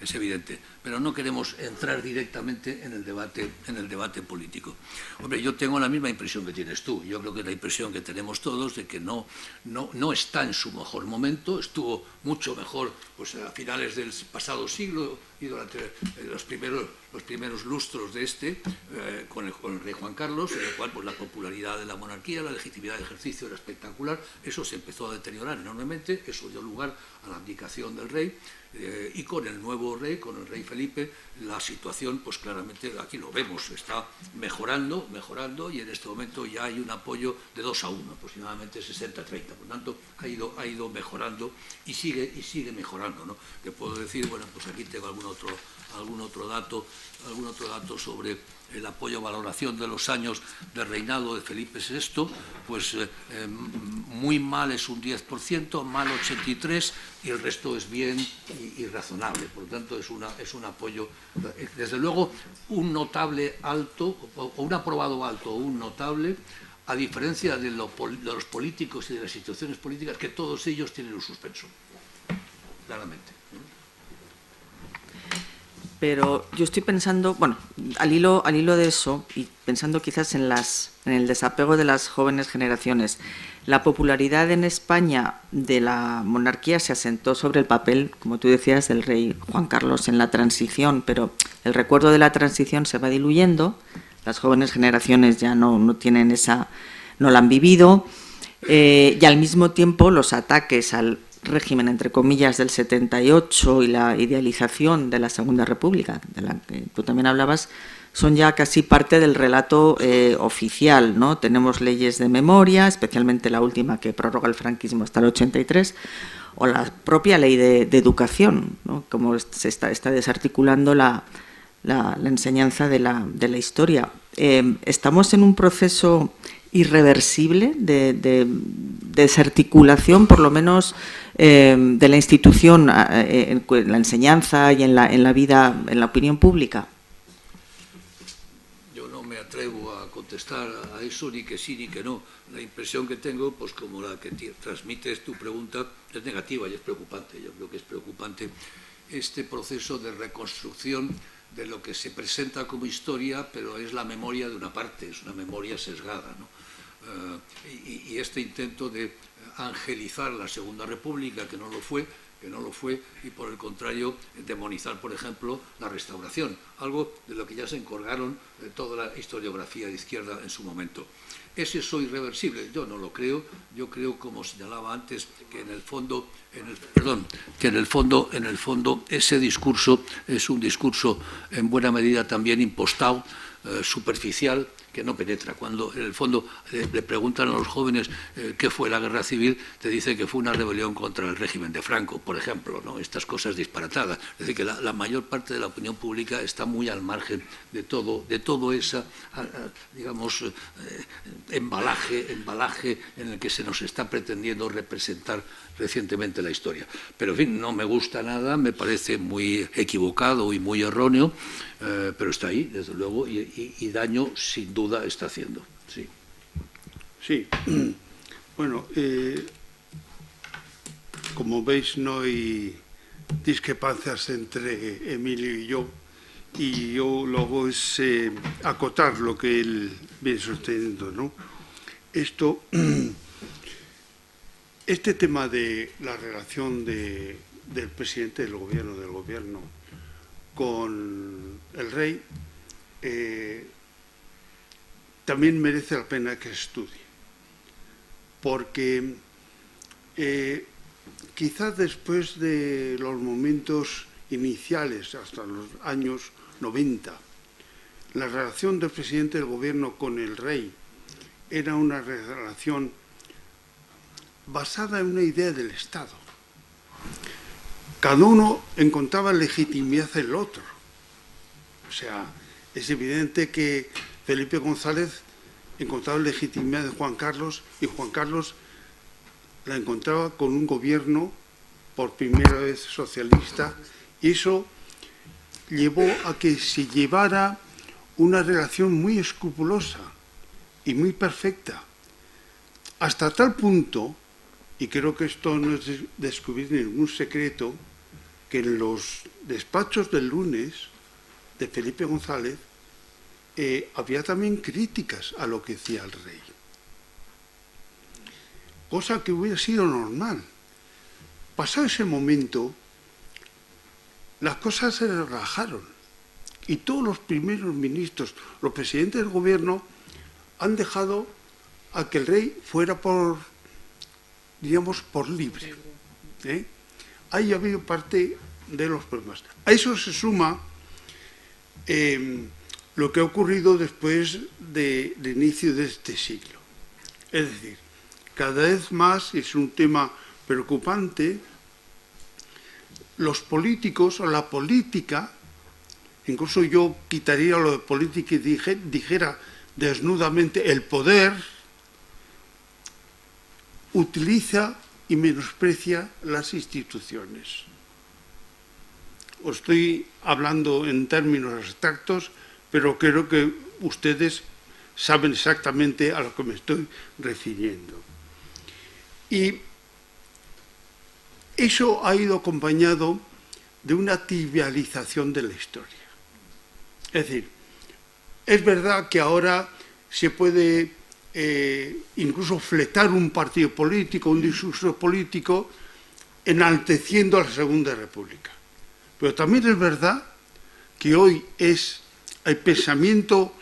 es evidente, pero no queremos entrar directamente en el debate político. Hombre, yo tengo la misma impresión que tienes tú. Yo creo que es la impresión que tenemos todos de que no está en su mejor momento. Estuvo mucho mejor pues, a finales del pasado siglo y durante los primeros lustros de con el rey Juan Carlos, en el cual pues, la popularidad de la monarquía, la legitimidad de ejercicio era espectacular. Eso se empezó a deteriorar enormemente, eso dio lugar a la abdicación del rey. Y con el nuevo rey, con el rey Felipe, la situación, pues claramente aquí lo vemos, está mejorando y en este momento ya hay un apoyo de 2-1, aproximadamente 60-30. Por tanto, ha ido mejorando y sigue mejorando, ¿no? Te puedo decir, bueno, pues aquí tengo algún otro dato sobre el apoyo, valoración de los años de reinado de Felipe VI, pues muy mal es un 10%, mal 83%, y el resto es bien y razonable. Por lo tanto, es un apoyo, desde luego, un notable alto, o un aprobado alto o un notable, a diferencia de los políticos y de las instituciones políticas, que todos ellos tienen un suspenso, claramente. Pero yo estoy pensando, bueno, al hilo de eso, y pensando quizás en el desapego de las jóvenes generaciones, la popularidad en España de la monarquía se asentó sobre el papel, como tú decías, del rey Juan Carlos en la transición, pero el recuerdo de la transición se va diluyendo, las jóvenes generaciones ya no tienen no la han vivido, y al mismo tiempo los ataques al régimen, entre comillas, del 78 y la idealización de la Segunda República, de la que tú también hablabas, son ya casi parte del relato oficial, ¿no? Tenemos leyes de memoria, especialmente la última que prorroga el franquismo hasta el 83, o la propia ley de educación, ¿no? Como se está desarticulando la enseñanza de la historia. Estamos en un proceso irreversible de desarticulación, por lo menos de la institución en la enseñanza y en la vida, en la opinión pública. Yo no me atrevo a contestar a eso, ni que sí ni que no. La impresión que tengo, pues como la que transmites tu pregunta, es negativa y es preocupante. Yo creo que es preocupante este proceso de reconstrucción de lo que se presenta como historia, pero es la memoria de una parte, es una memoria sesgada, ¿no? Y este intento de angelizar la Segunda República, que no lo fue, y por el contrario, demonizar, por ejemplo, la Restauración, algo de lo que ya se encargaron toda la historiografía de izquierda en su momento. ¿Es eso irreversible? Yo no lo creo. Yo creo, como señalaba antes, que en el fondo ese discurso es un discurso en buena medida también impostado, superficial, que no penetra. Cuando en el fondo le preguntan a los jóvenes qué fue la guerra civil, te dicen que fue una rebelión contra el régimen de Franco, por ejemplo, ¿no? Estas cosas disparatadas. Es decir, que la mayor parte de la opinión pública está muy al margen de todo ese, digamos, embalaje en el que se nos está pretendiendo representar recientemente la historia. Pero, en fin, no me gusta nada, me parece muy equivocado y muy erróneo, pero está ahí, desde luego, y daño sin duda está haciendo. Sí. Sí. Bueno, como veis, no hay discrepancias entre Emilio y yo lo hago es acotar lo que él viene sosteniendo, ¿no? Este tema de la relación del presidente del gobierno con el rey también merece la pena que se estudie, porque quizás después de los momentos iniciales, hasta los años 90, la relación del presidente del gobierno con el rey era una relación basada en una idea del Estado. Cada uno encontraba legitimidad en el otro. O sea, es evidente que Felipe González encontraba legitimidad de Juan Carlos y Juan Carlos la encontraba con un gobierno por primera vez socialista, y eso llevó a que se llevara una relación muy escrupulosa y muy perfecta, hasta tal punto, y creo que esto no es descubrir ningún secreto, que en los despachos del lunes de Felipe González había también críticas a lo que decía el rey. Cosa que hubiera sido normal. Pasado ese momento, las cosas se relajaron y todos los primeros ministros, los presidentes del gobierno, han dejado a que el rey fuera por, digamos, por libre. Ahí ha habido parte de los problemas. A eso se suma lo que ha ocurrido después del inicio de este siglo. Es decir, cada vez más es un tema preocupante. Los políticos o la política, incluso yo quitaría lo de política y dijera desnudamente el poder, utiliza y menosprecia las instituciones. Os estoy hablando en términos abstractos, pero creo que ustedes saben exactamente a lo que me estoy refiriendo. Y eso ha ido acompañado de una trivialización de la historia. Es decir, es verdad que ahora se puede incluso fletar un partido político, un discurso político, enalteciendo a la Segunda República. Pero también es verdad que hoy el pensamiento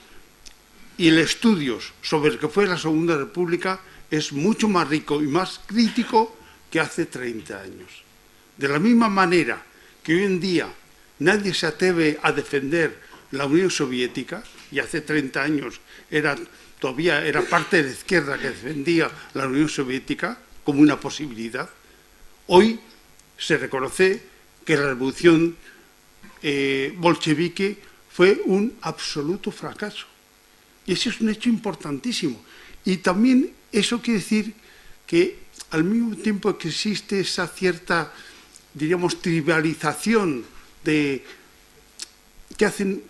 y el estudio sobre lo que fue la Segunda República es mucho más rico y más crítico que hace 30 años. De la misma manera que hoy en día nadie se atreve a defender la Unión Soviética, y hace 30 años todavía era parte de la izquierda que defendía la Unión Soviética como una posibilidad, hoy se reconoce que la revolución bolchevique fue un absoluto fracaso. Y ese es un hecho importantísimo. Y también eso quiere decir que al mismo tiempo que existe esa cierta, diríamos, trivialización que hacen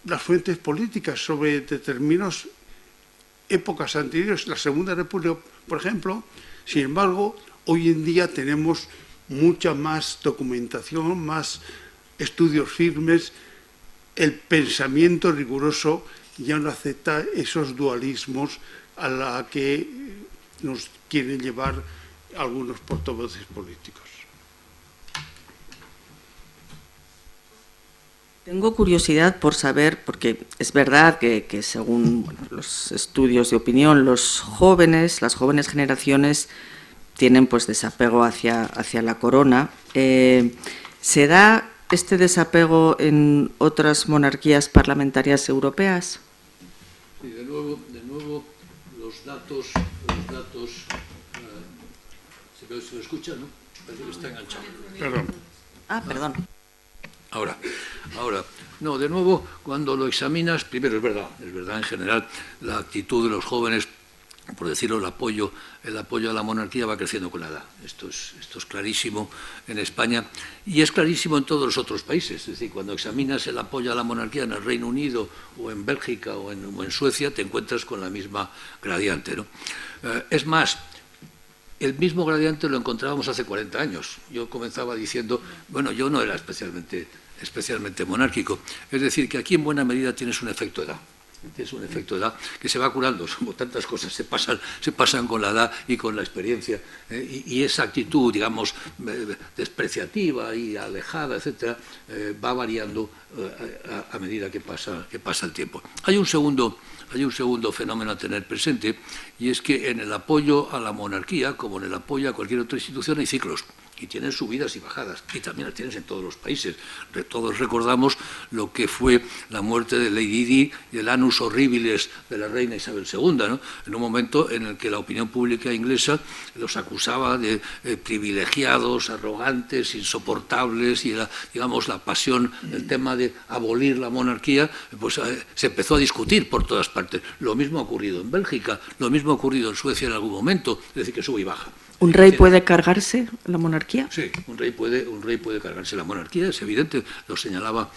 las fuentes políticas sobre determinadas épocas anteriores, la Segunda República, por ejemplo, sin embargo, hoy en día tenemos mucha más documentación, más estudios firmes, el pensamiento riguroso ya no acepta esos dualismos a la que nos quieren llevar algunos portavoces políticos. Tengo curiosidad por saber, porque es verdad que según los estudios de opinión, las jóvenes generaciones tienen pues desapego hacia la corona. ¿Se da este desapego en otras monarquías parlamentarias europeas? Sí, de nuevo los datos ¿se me escucha, no? Parece que está enganchado. Perdón. Perdón. Ahora, no, de nuevo, cuando lo examinas, primero es verdad en general, la actitud de los jóvenes, por decirlo, el apoyo a la monarquía va creciendo con la edad. Esto es clarísimo en España y es clarísimo en todos los otros países. Es decir, cuando examinas el apoyo a la monarquía en el Reino Unido o en Bélgica o en Suecia, te encuentras con la misma gradiente, ¿no? Es más, el mismo gradiente lo encontrábamos hace 40 años. Yo comenzaba diciendo, bueno, yo no era especialmente monárquico. Es decir, que aquí en buena medida tienes un efecto de edad. Es un efecto de edad que se va curando, como tantas cosas se pasan con la edad y con la experiencia, y esa actitud, digamos, despreciativa y alejada, etcétera, va variando a medida que pasa el tiempo. Hay un segundo fenómeno a tener presente, y es que en el apoyo a la monarquía, como en el apoyo a cualquier otra institución, hay ciclos. Y tienen subidas y bajadas, y también las tienes en todos los países. Todos recordamos lo que fue la muerte de Lady Di y el annus horribilis de la reina Isabel II, ¿no? En un momento en el que la opinión pública inglesa los acusaba de privilegiados, arrogantes, insoportables, y la pasión, el tema de abolir la monarquía, pues se empezó a discutir por todas partes. Lo mismo ha ocurrido en Bélgica, lo mismo ha ocurrido en Suecia en algún momento, es decir, que sube y baja. ¿Un rey puede cargarse la monarquía? monarquía? Sí, un rey puede cargarse la monarquía, es evidente, lo señalaba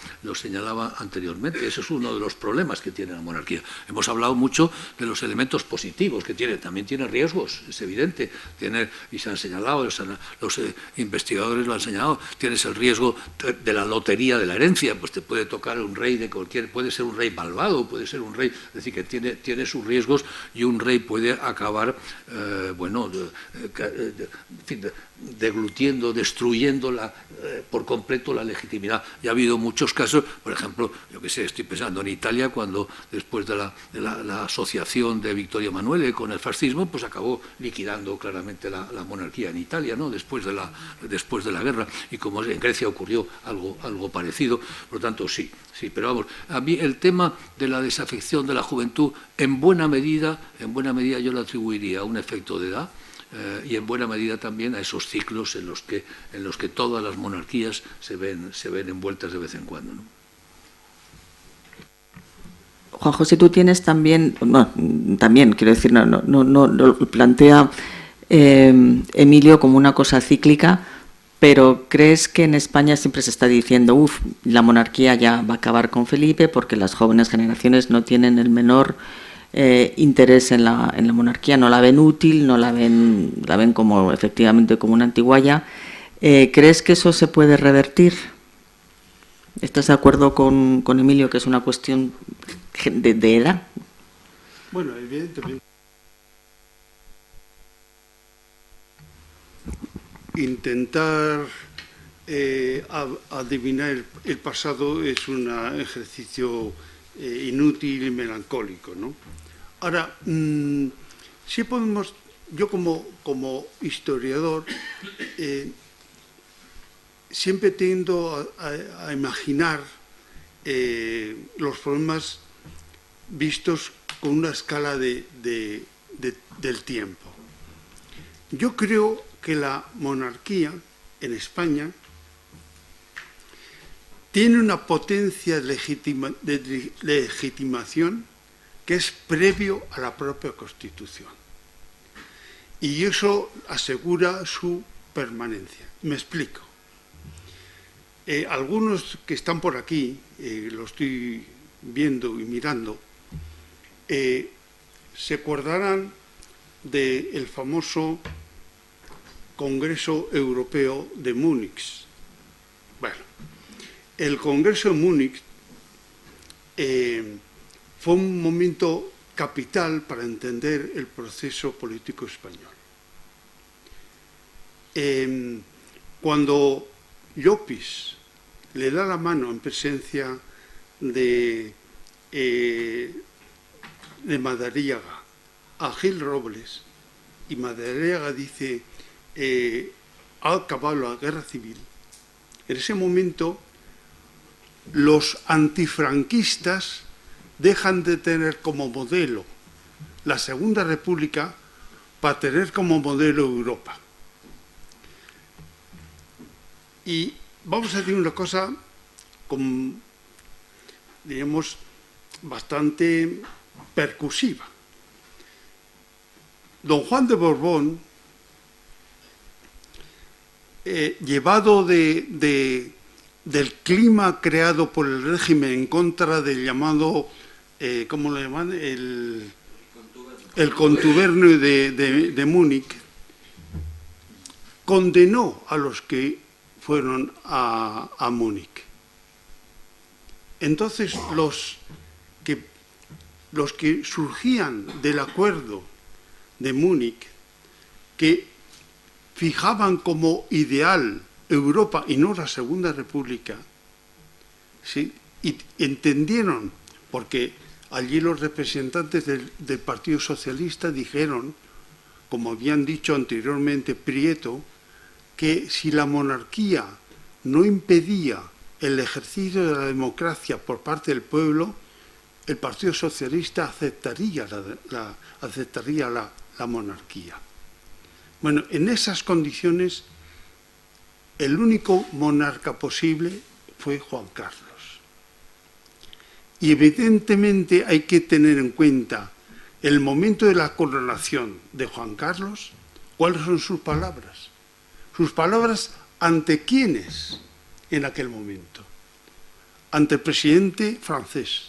anteriormente. Ese es uno de los problemas que tiene la monarquía. Hemos hablado mucho de los elementos positivos que tiene, también tiene riesgos, es evidente, y se han señalado, los investigadores lo han señalado, tienes el riesgo de la lotería de la herencia, pues te puede tocar un rey de cualquier, puede ser un rey malvado, puede ser un rey, es decir, que tiene sus riesgos, y un rey puede acabar, deglutiendo, destruyendo por completo la legitimidad. Ya ha habido muchos casos, por ejemplo, yo que sé, estoy pensando en Italia, cuando después de la asociación de Vittorio Emanuele con el fascismo, pues acabó liquidando claramente la monarquía en Italia, ¿no? después de la guerra, y como en Grecia ocurrió algo parecido. Por lo tanto, sí, pero vamos, a mí el tema de la desafección de la juventud, en buena medida yo lo atribuiría a un efecto de edad, y en buena medida también a esos ciclos en los que todas las monarquías se ven envueltas de vez en cuando, ¿no? Juan José, tú tienes también, quiero decir, no lo plantea Emilio como una cosa cíclica, pero ¿crees que en España siempre se está diciendo, la monarquía ya va a acabar con Felipe porque las jóvenes generaciones no tienen el menor interés en la monarquía, no la ven útil, la ven como efectivamente como una antigualla? ¿Crees que eso se puede revertir? ¿Estás de acuerdo con Emilio que es una cuestión de edad? Bueno, evidentemente. Intentar adivinar el pasado es un ejercicio inútil y melancólico, ¿no? Ahora, sí podemos, yo como historiador, siempre tiendo a imaginar los problemas vistos con una escala del tiempo. Yo creo que la monarquía en España tiene una potencia de legitimación que es previo a la propia Constitución. Y eso asegura su permanencia. Me explico. Algunos que están por aquí, lo estoy viendo y mirando, se acordarán del famoso Congreso Europeo de Múnich. Bueno, el Congreso de Múnich fue un momento capital para entender el proceso político español. Cuando Llopis le da la mano en presencia de Madariaga a Gil Robles, y Madariaga dice ha acabado la guerra civil, en ese momento los antifranquistas dejan de tener como modelo la Segunda República para tener como modelo Europa. Y vamos a decir una cosa, diríamos, bastante percusiva. Don Juan de Borbón, llevado del clima creado por el régimen en contra del llamado, ¿cómo lo llaman? El contubernio de Múnich, condenó a los que fueron a Múnich. Entonces, los que surgían del acuerdo de Múnich, que fijaban como ideal Europa y no la Segunda República, ¿sí? Y entendieron, porque allí los representantes del Partido Socialista dijeron, como habían dicho anteriormente Prieto, que si la monarquía no impedía el ejercicio de la democracia por parte del pueblo, el Partido Socialista aceptaría la monarquía. Bueno, en esas condiciones, el único monarca posible fue Juan Carlos. Y evidentemente hay que tener en cuenta el momento de la coronación de Juan Carlos, cuáles son sus palabras. Sus palabras ante quiénes en aquel momento. Ante el presidente francés,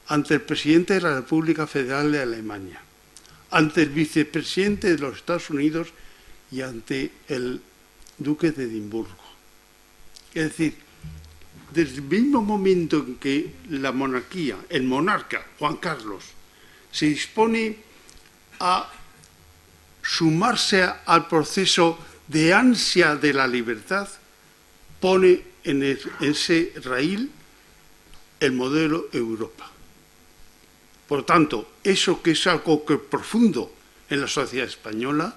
ante el presidente de la República Federal de Alemania, ante el vicepresidente de los Estados Unidos y ante el duque de Edimburgo. Es decir, desde el mismo momento en que la monarquía, el monarca, Juan Carlos, se dispone a sumarse al proceso de ansia de la libertad, pone en ese raíl el modelo Europa. Por tanto, eso que es algo que profundo en la sociedad española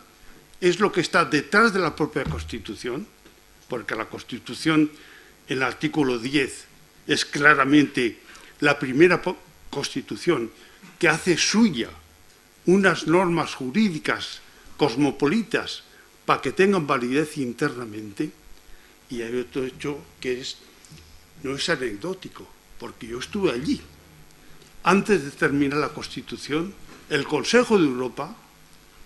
es lo que está detrás de la propia Constitución, porque la Constitución, en el artículo 10, es claramente la primera Constitución que hace suya unas normas jurídicas cosmopolitas para que tengan validez internamente. Y hay otro hecho que no es anecdótico, porque yo estuve allí. Antes de terminar la Constitución, el Consejo de Europa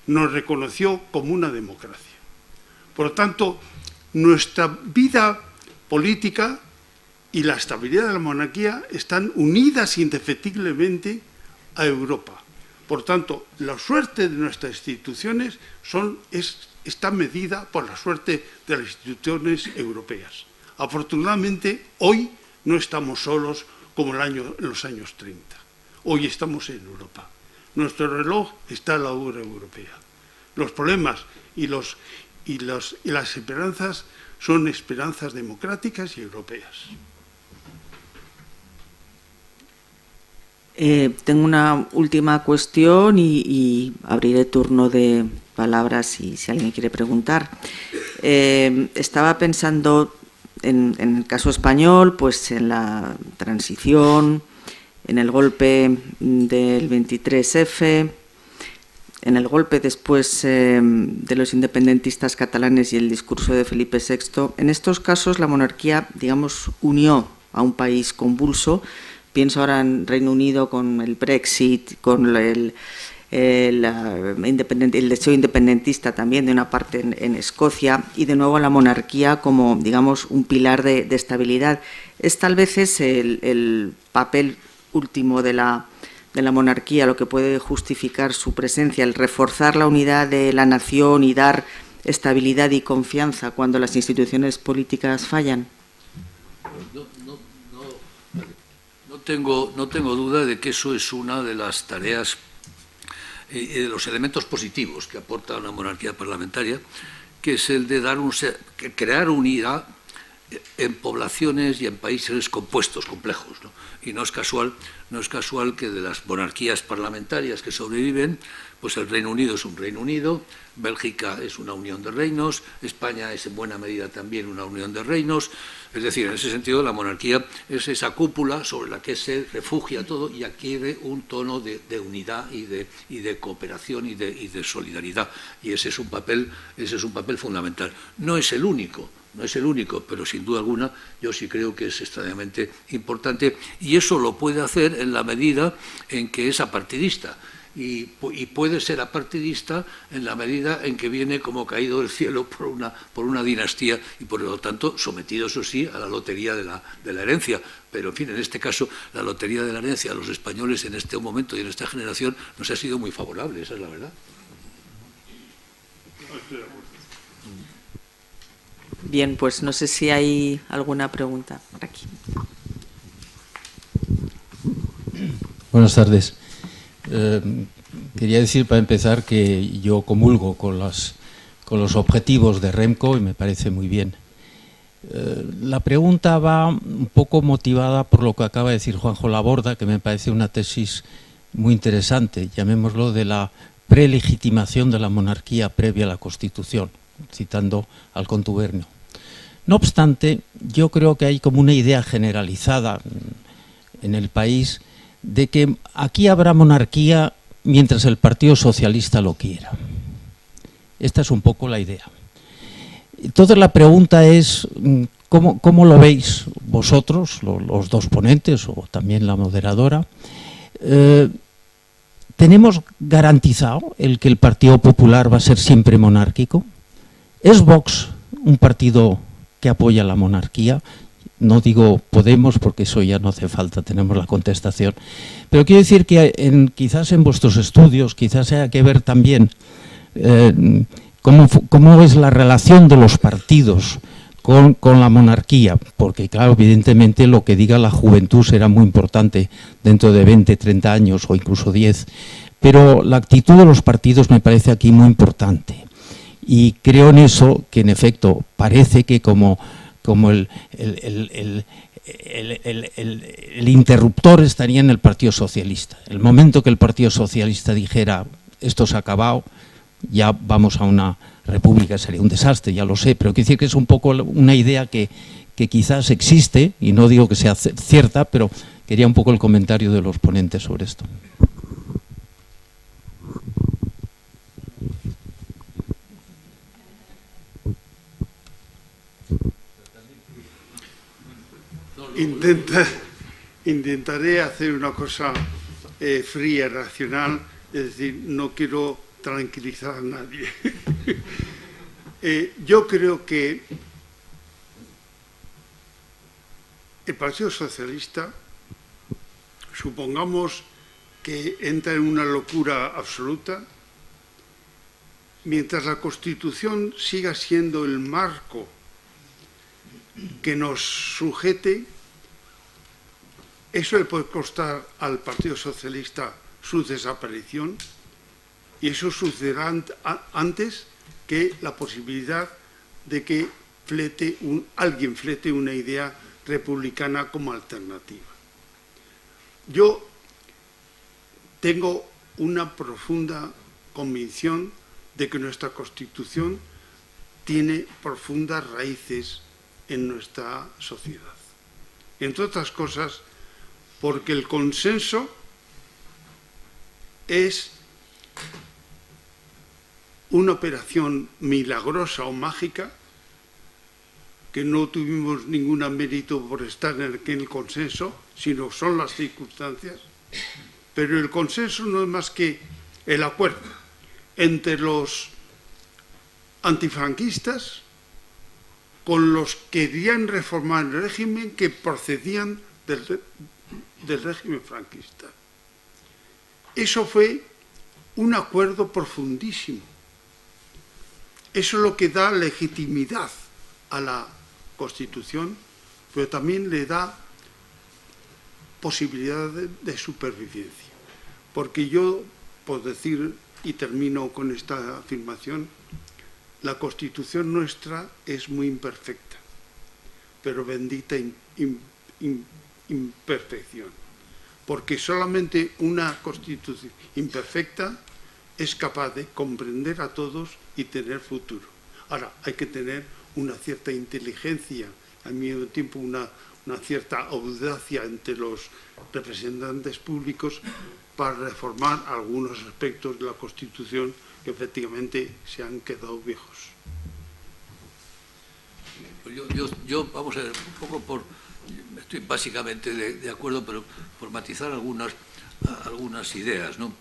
nos reconoció como una democracia. Por lo tanto, nuestra vida política y la estabilidad de la monarquía están unidas indefectiblemente a Europa. Por tanto, la suerte de nuestras instituciones está medida por la suerte de las instituciones europeas. Afortunadamente, hoy no estamos solos como en los años 30. Hoy estamos en Europa. Nuestro reloj está a la hora europea. Los problemas y las esperanzas son esperanzas democráticas y europeas. Tengo una última cuestión y abriré turno de palabras si alguien quiere preguntar. Estaba pensando en el caso español, pues en la transición, en el golpe del 23F, en el golpe después de los independentistas catalanes y el discurso de Felipe VI. En estos casos la monarquía, digamos, unió a un país convulso. Pienso ahora en Reino Unido con el Brexit, con el deseo independentista también de una parte en Escocia, y de nuevo la monarquía como, digamos, un pilar de estabilidad. Tal vez es el papel último de la monarquía lo que puede justificar su presencia, el reforzar la unidad de la nación y dar estabilidad y confianza cuando las instituciones políticas fallan. No tengo duda de que eso es una de las tareas y de los elementos positivos que aporta una monarquía parlamentaria, que es el de crear unidad en poblaciones y en países compuestos, complejos, ¿no? Y no es casual que de las monarquías parlamentarias que sobreviven, pues el Reino Unido es un Reino Unido, Bélgica es una unión de reinos, España es en buena medida también una unión de reinos. Es decir, en ese sentido la monarquía es esa cúpula sobre la que se refugia todo y adquiere un tono de unidad y de cooperación y de solidaridad. Y ese es un papel fundamental. No es el único, pero sin duda alguna yo sí creo que es extraordinariamente importante, y eso lo puede hacer en la medida en que es apartidista. Y puede ser apartidista en la medida en que viene como caído del cielo por una dinastía y por lo tanto sometido, eso sí, a la lotería de la herencia. Pero en fin, en este caso la lotería de la herencia a los españoles en este momento y en esta generación nos ha sido muy favorable, esa es la verdad. Bien, pues no sé si hay alguna pregunta por aquí. Buenas tardes. Quería decir para empezar que yo comulgo con los objetivos de Remco y me parece muy bien. La pregunta va un poco motivada por lo que acaba de decir Juanjo Laborda, que me parece una tesis muy interesante, llamémoslo de la prelegitimación de la monarquía previa a la Constitución, citando al contubernio. No obstante, yo creo que hay como una idea generalizada en el país de que aquí habrá monarquía mientras el Partido Socialista lo quiera. Esta es un poco la idea. Entonces la pregunta es, ¿cómo lo veis vosotros, los dos ponentes o también la moderadora? ¿Tenemos garantizado el que el Partido Popular va a ser siempre monárquico? ¿Es Vox un partido que apoya la monarquía? No digo Podemos, porque eso ya no hace falta, tenemos la contestación. Pero quiero decir que quizás en vuestros estudios, quizás haya que ver también cómo es la relación de los partidos con la monarquía, porque claro, evidentemente lo que diga la juventud será muy importante dentro de 20, 30 años o incluso 10, pero la actitud de los partidos me parece aquí muy importante. Y creo en eso, que en efecto parece que como el interruptor estaría en el Partido Socialista. El momento que el Partido Socialista dijera esto se ha acabado, ya vamos a una república, sería un desastre, ya lo sé, pero quiero decir que es un poco una idea que quizás existe, y no digo que sea cierta, pero quería un poco el comentario de los ponentes sobre esto. Intentaré hacer una cosa fría y racional, es decir, no quiero tranquilizar a nadie. Yo creo que el Partido Socialista, supongamos que entra en una locura absoluta, mientras la Constitución siga siendo el marco que nos sujete, eso le puede costar al Partido Socialista su desaparición, y eso sucederá antes que la posibilidad de que alguien flete una idea republicana como alternativa. Yo tengo una profunda convicción de que nuestra Constitución tiene profundas raíces en nuestra sociedad. Entre otras cosas, porque el consenso es una operación milagrosa o mágica, que no tuvimos ningún mérito por estar en el consenso, sino son las circunstancias. Pero el consenso no es más que el acuerdo entre los antifranquistas con los que querían reformar el régimen, que procedían del régimen franquista. Eso fue un acuerdo profundísimo. Eso es lo que da legitimidad a la Constitución, pero también le da posibilidad de supervivencia. Porque yo, por decir, y termino con esta afirmación, la Constitución nuestra es muy imperfecta, pero bendita imperfección, porque solamente una Constitución imperfecta es capaz de comprender a todos y tener futuro. Ahora, hay que tener una cierta inteligencia, al mismo tiempo una cierta audacia entre los representantes públicos para reformar algunos aspectos de la Constitución que efectivamente se han quedado viejos. Yo vamos a ver, un poco estoy básicamente de acuerdo, pero por matizar algunas ideas, ¿no?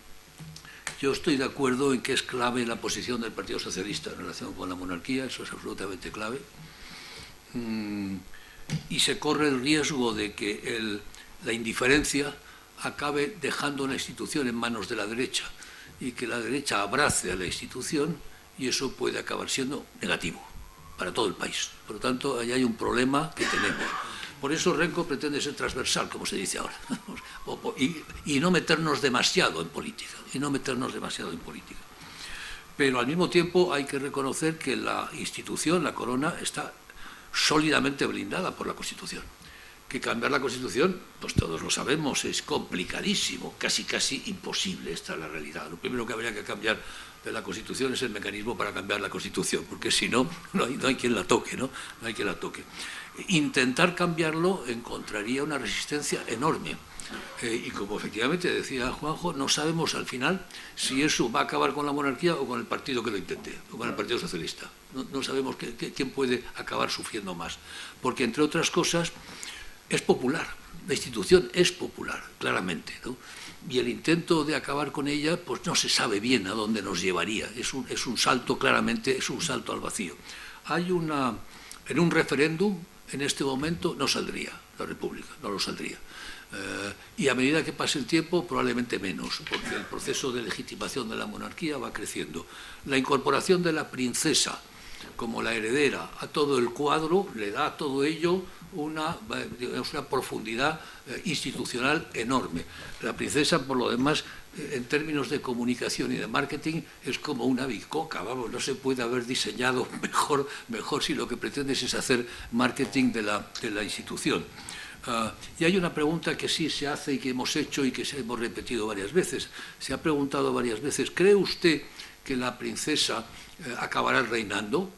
Yo estoy de acuerdo en que es clave la posición del Partido Socialista en relación con la monarquía, eso es absolutamente clave. Y se corre el riesgo de que la indiferencia acabe dejando una institución en manos de la derecha y que la derecha abrace a la institución, y eso puede acabar siendo negativo para todo el país. Por lo tanto, ahí hay un problema que tenemos. Por eso Renko pretende ser transversal, como se dice ahora, y no meternos demasiado en política, Pero al mismo tiempo hay que reconocer que la institución, la corona, está sólidamente blindada por la Constitución. Que cambiar la Constitución, pues todos lo sabemos, es complicadísimo, casi imposible, esta es la realidad. Lo primero que habría que cambiar de la Constitución es el mecanismo para cambiar la Constitución, porque si no, no hay quien la toque, ¿no? No hay quien la toque. Intentar cambiarlo encontraría una resistencia enorme. Y como efectivamente decía Juanjo, no sabemos al final si eso va a acabar con la monarquía o con el partido que lo intente, o con el Partido Socialista. No sabemos quién puede acabar sufriendo más. Porque, entre otras cosas, es popular, la institución es popular, claramente, ¿no? Y el intento de acabar con ella, pues no se sabe bien a dónde nos llevaría, es un salto, claramente, es un salto al vacío. En un referéndum, en este momento, no saldría la República, no lo saldría. Y a medida que pase el tiempo, probablemente menos, porque el proceso de legitimación de la monarquía va creciendo. La incorporación de la princesa como la heredera a todo el cuadro le da a todo ello una profundidad institucional enorme. La princesa, por lo demás, en términos de comunicación y de marketing, es como una bicoca, vamos, no se puede haber diseñado mejor si lo que pretendes es hacer marketing de la institución. Y hay una pregunta que sí se hace y que hemos hecho y que hemos repetido varias veces. Se ha preguntado varias veces, ¿cree usted que la princesa acabará reinando?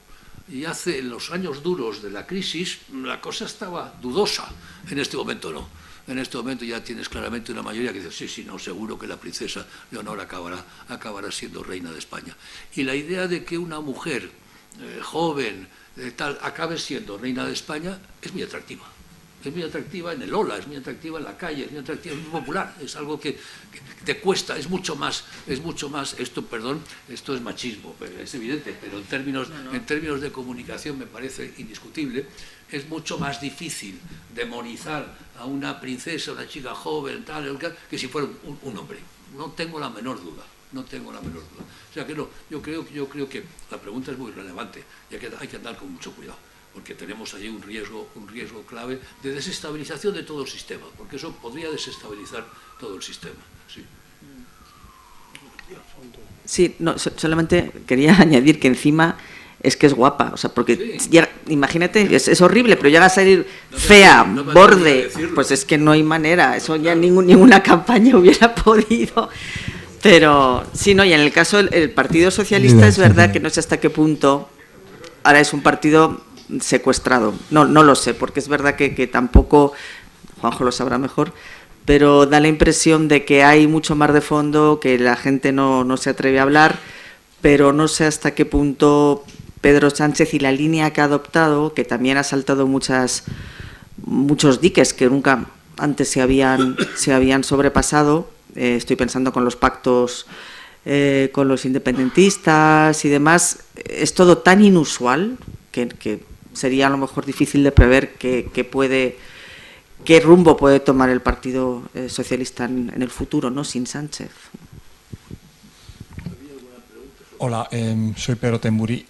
Y en los años duros de la crisis, la cosa estaba dudosa. En este momento no. En este momento ya tienes claramente una mayoría que dice, sí, no, seguro que la princesa Leonor acabará siendo reina de España. Y la idea de que una mujer joven acabe siendo reina de España es muy atractiva. Es muy atractiva en el Ola, es muy atractiva en la calle, es muy atractiva, es muy popular, es algo que te cuesta, es mucho más, esto es machismo, es evidente, pero en términos de comunicación me parece indiscutible, es mucho más difícil demonizar a una princesa, una chica joven, que si fuera un hombre. No tengo la menor duda. No tengo la menor duda. O sea que no, yo creo que la pregunta es muy relevante y hay que andar con mucho cuidado, porque tenemos allí un riesgo clave de desestabilización de todo el sistema, porque eso podría desestabilizar todo el sistema. Sí. Sí, no, solamente quería añadir que encima es que es guapa, o sea, porque sí. Imagínate, es horrible, pero llega a salir fea, borde, pues es que no hay manera, eso ya ninguna campaña hubiera podido. Pero sí, no, y en el caso del Partido Socialista es verdad que no sé hasta qué punto ahora es un partido secuestrado, no lo sé, porque es verdad que tampoco, Juanjo lo sabrá mejor, pero da la impresión de que hay mucho más de fondo, que la gente no se atreve a hablar, pero no sé hasta qué punto Pedro Sánchez y la línea que ha adoptado, que también ha saltado muchos diques que nunca antes se habían sobrepasado. Estoy pensando con los pactos con los independentistas y demás, es todo tan inusual que sería a lo mejor difícil de prever qué rumbo puede tomar el Partido Socialista en el futuro, ¿no? Sin Sánchez. Hola, soy Pedro Temburí.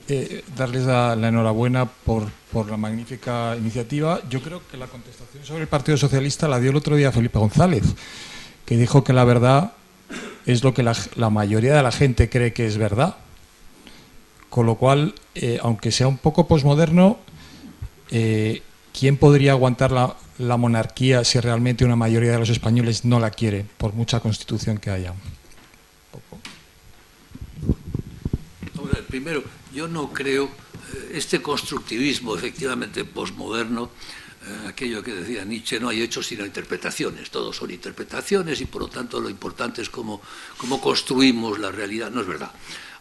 Darles la enhorabuena por la magnífica iniciativa. Yo creo que la contestación sobre el Partido Socialista la dio el otro día Felipe González, que dijo que la verdad es lo que la mayoría de la gente cree que es verdad. Con lo cual, aunque sea un poco posmoderno, ¿quién podría aguantar la monarquía si realmente una mayoría de los españoles no la quiere, por mucha constitución que haya? Primero, yo no creo este constructivismo efectivamente posmoderno, aquello que decía Nietzsche, no hay hechos sino interpretaciones, todos son interpretaciones y por lo tanto lo importante es cómo construimos la realidad. No es verdad.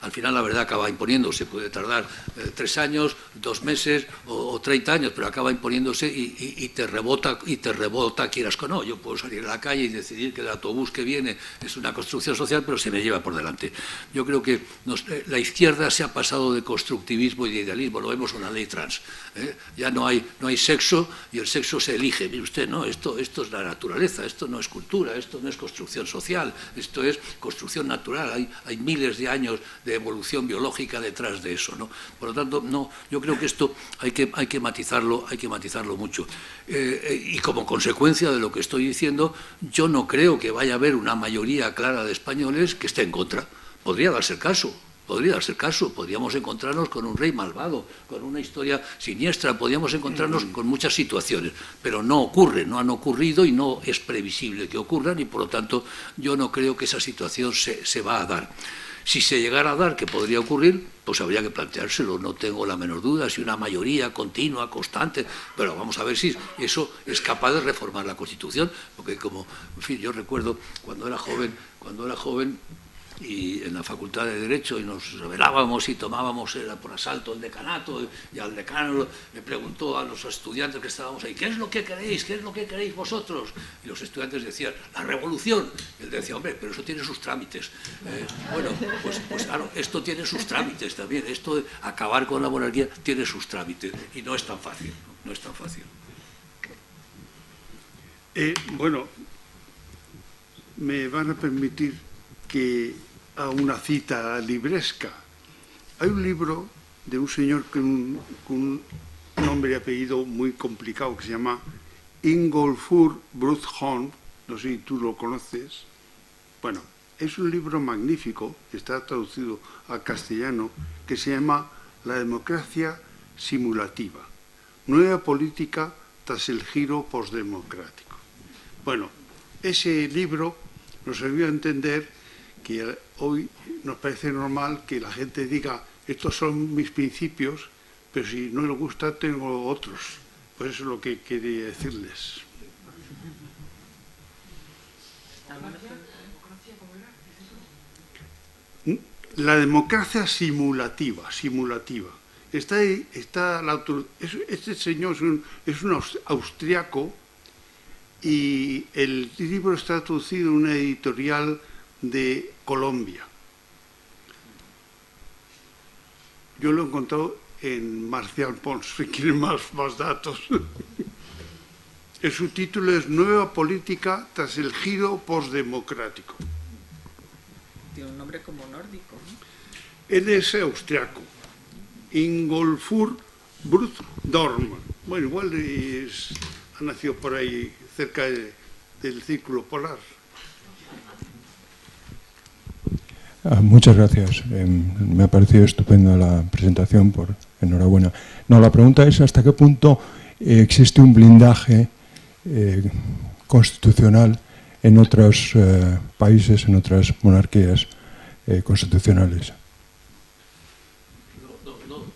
Al final la verdad acaba imponiéndose, puede tardar 3 años, 2 meses o 30 años, pero acaba imponiéndose y te rebota, quieras o no. Yo puedo salir a la calle y decidir que el autobús que viene es una construcción social, pero se me lleva por delante. Yo creo que la izquierda se ha pasado de constructivismo y de idealismo, lo vemos con la ley trans. Ya no hay sexo y el sexo se elige. Mire usted, no, esto es la naturaleza, esto no es cultura, esto no es construcción social, esto es construcción natural. Hay miles de años de evolución biológica detrás de eso, ¿no? Por lo tanto, no, yo creo que esto hay que matizarlo mucho. Y como consecuencia de lo que estoy diciendo, yo no creo que vaya a haber una mayoría clara de españoles que esté en contra. Podría darse el caso, podríamos encontrarnos con un rey malvado, con una historia siniestra, podríamos encontrarnos con muchas situaciones, pero no ocurre, no han ocurrido y no es previsible que ocurran y por lo tanto yo no creo que esa situación se va a dar. Si se llegara a dar, que podría ocurrir, pues habría que planteárselo, no tengo la menor duda, si una mayoría continua, constante, pero vamos a ver si eso es capaz de reformar la Constitución, porque como, en fin, yo recuerdo cuando era joven y en la Facultad de Derecho y nos rebelábamos y tomábamos por asalto el decanato y al decano le preguntó a los estudiantes que estábamos ahí, ¿qué es lo que queréis? ¿Qué es lo que queréis vosotros? Y los estudiantes decían, la revolución. Y él decía, hombre, pero eso tiene sus trámites. Bueno, pues claro, esto tiene sus trámites también. Esto de acabar con la monarquía tiene sus trámites y no es tan fácil, no es tan fácil. Bueno, me van a permitir que haga una cita libresca. Hay un libro de un señor con un nombre y apellido muy complicado que se llama Ingolfur Brodholm, no sé si tú lo conoces. Bueno, es un libro magnífico, está traducido al castellano, que se llama La democracia simulativa, nueva política tras el giro postdemocrático. Bueno, ese libro nos ayuda a entender que hoy nos parece normal que la gente diga, estos son mis principios, pero si no les gusta tengo otros. Pues eso es lo que quería decirles. La democracia simulativa. Este señor es un austriaco y el libro está traducido en una editorial de Colombia. Yo lo he encontrado en Marcial Pons, si quieren más datos. El subtítulo es Nueva política tras el giro postdemocrático. Tiene un nombre como nórdico, ¿no? Él es austriaco, Ingolfur Brodholm. Bueno, igual ha nacido por ahí cerca del círculo polar. Muchas gracias. Me ha parecido estupenda la presentación, enhorabuena. No, la pregunta es hasta qué punto existe un blindaje constitucional en otros países, en otras monarquías constitucionales.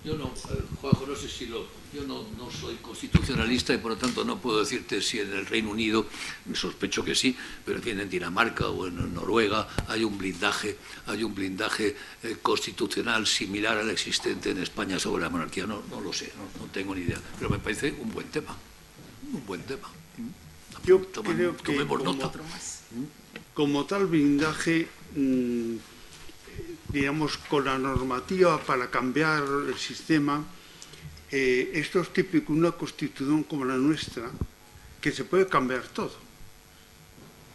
Yo no, Juanjo, no sé si yo no soy constitucionalista y por lo tanto no puedo decirte si en el Reino Unido, me sospecho que sí, pero en fin, en Dinamarca o en Noruega hay un blindaje constitucional similar al existente en España sobre la monarquía. No lo sé, no tengo ni idea, pero me parece un buen tema. Yo creo que como tal blindaje, digamos, con la normativa para cambiar el sistema, esto es típico, una constitución como la nuestra, que se puede cambiar todo.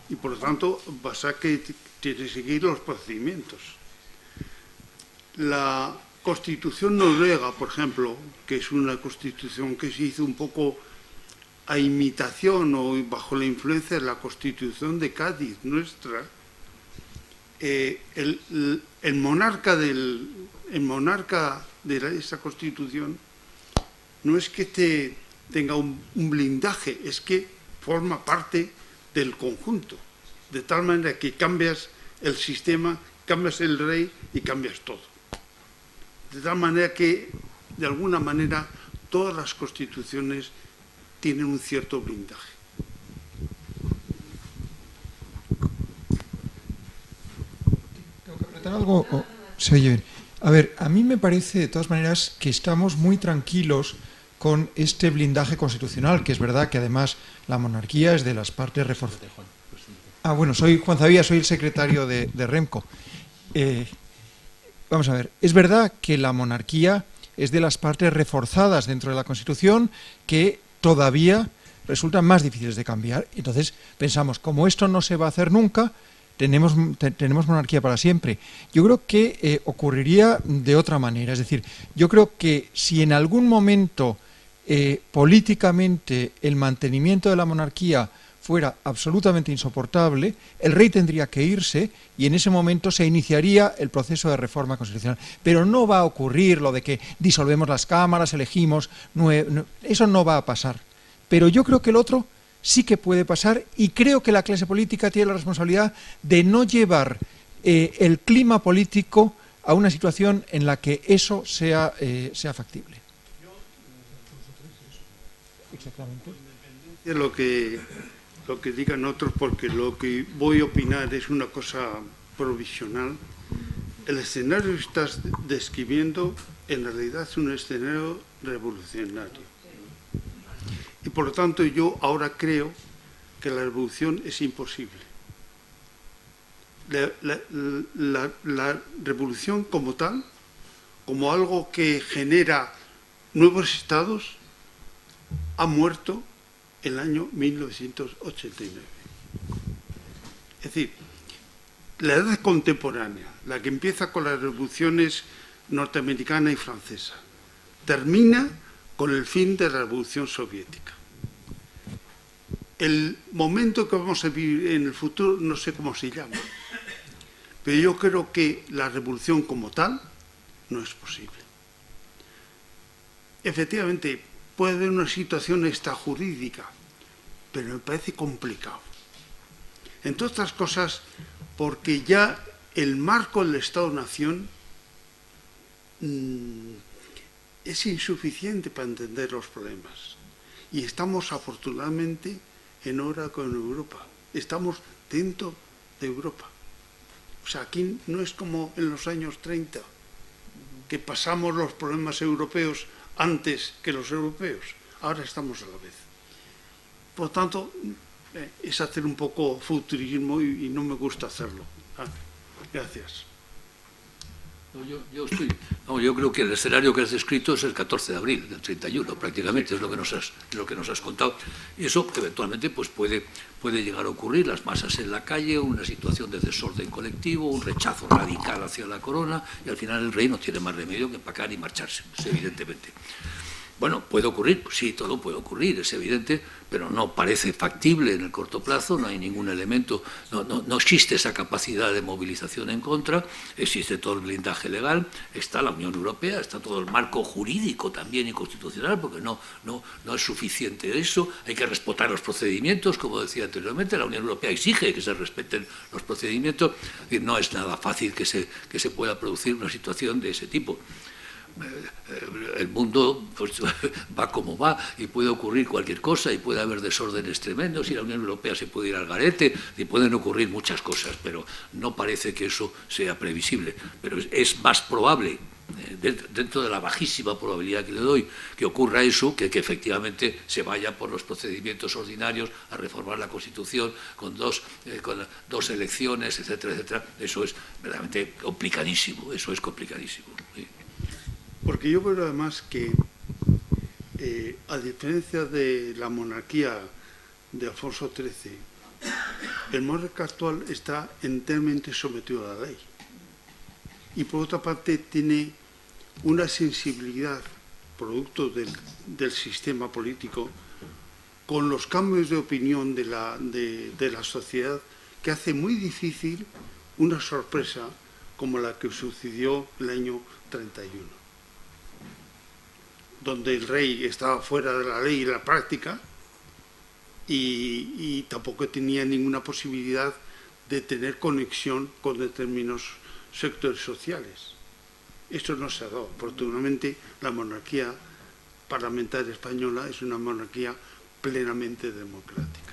Y por lo tanto, pasa que tiene que seguir los procedimientos. La Constitución noruega, por ejemplo, que es una constitución que se hizo un poco a imitación o bajo la influencia de la Constitución de Cádiz nuestra, el monarca de esa Constitución no es que tenga un blindaje, es que forma parte del conjunto, de tal manera que cambias el sistema, cambias el rey y cambias todo. De tal manera que, de alguna manera, todas las constituciones tienen un cierto blindaje. ¿Tengo que apretar algo? ¿Se oye bien? A ver, a mí me parece, de todas maneras, que estamos muy tranquilos con este blindaje constitucional, que es verdad que además la monarquía es de las partes reforzadas. Bueno, soy Juan Zavía, soy el secretario de REMCO. Vamos a ver, es verdad que la monarquía es de las partes reforzadas dentro de la Constitución que todavía resultan más difíciles de cambiar. Entonces pensamos, como esto no se va a hacer nunca, tenemos monarquía para siempre. Yo creo que ocurriría de otra manera. Es decir, yo creo que si en algún momento políticamente el mantenimiento de la monarquía fuera absolutamente insoportable, el rey tendría que irse y en ese momento se iniciaría el proceso de reforma constitucional. Pero no va a ocurrir lo de que disolvemos las cámaras, elegimos... eso no va a pasar. Pero yo creo que el otro sí que puede pasar y creo que la clase política tiene la responsabilidad de no llevar el clima político a una situación en la que eso sea factible. Exactamente. Lo que digan otros, porque lo que voy a opinar es una cosa provisional. el escenario que estás describiendo en realidad es un escenario revolucionario. Y por lo tanto yo ahora creo que la revolución es imposible. La revolución como tal, como algo que genera nuevos estados, ha muerto en el año 1989. Es decir, la edad contemporánea, la que empieza con las revoluciones norteamericana y francesa, termina con el fin de la revolución soviética. El momento que vamos a vivir en el futuro no sé cómo se llama, pero yo creo que la revolución como tal no es posible. Efectivamente, puede haber una situación extrajurídica, pero me parece complicado. Entre otras cosas, porque ya el marco del Estado-Nación es insuficiente para entender los problemas. Y estamos afortunadamente en hora con Europa. Estamos dentro de Europa. O sea, aquí no es como en los años 30, que pasamos los problemas europeos antes que los europeos. Ahora estamos a la vez. Por lo tanto, es hacer un poco futurismo y no me gusta hacerlo. Gracias. Yo creo que el escenario que has descrito es el 14 de abril del 31, prácticamente, es lo que nos has contado. Y eso eventualmente pues puede llegar a ocurrir, las masas en la calle, una situación de desorden colectivo, un rechazo radical hacia la corona, y al final el rey no tiene más remedio que empacar y marcharse, pues, evidentemente. Bueno, ¿puede ocurrir? Pues sí, todo puede ocurrir, es evidente, pero no parece factible en el corto plazo, no hay ningún elemento, no existe esa capacidad de movilización en contra, existe todo el blindaje legal, está la Unión Europea, está todo el marco jurídico también y constitucional, porque no es suficiente eso, hay que respetar los procedimientos, como decía anteriormente, la Unión Europea exige que se respeten los procedimientos, y no es nada fácil que se pueda producir una situación de ese tipo. El mundo pues, va como va y puede ocurrir cualquier cosa y puede haber desórdenes tremendos y la Unión Europea se puede ir al garete y pueden ocurrir muchas cosas, pero no parece que eso sea previsible. Pero es más probable, dentro de la bajísima probabilidad que le doy, que ocurra eso, que efectivamente se vaya por los procedimientos ordinarios a reformar la Constitución con dos elecciones, etcétera, etcétera. Eso es verdaderamente complicadísimo, eso es complicadísimo. ¿Sí? Porque yo veo además que, a diferencia de la monarquía de Alfonso XIII, el monarca actual está enteramente sometido a la ley. Y por otra parte tiene una sensibilidad, producto del sistema político, con los cambios de opinión de la sociedad, que hace muy difícil una sorpresa como la que sucedió el año 31. Donde el rey estaba fuera de la ley y la práctica y tampoco tenía ninguna posibilidad de tener conexión con determinados sectores sociales. Esto no se ha dado. Afortunadamente, la monarquía parlamentaria española es una monarquía plenamente democrática.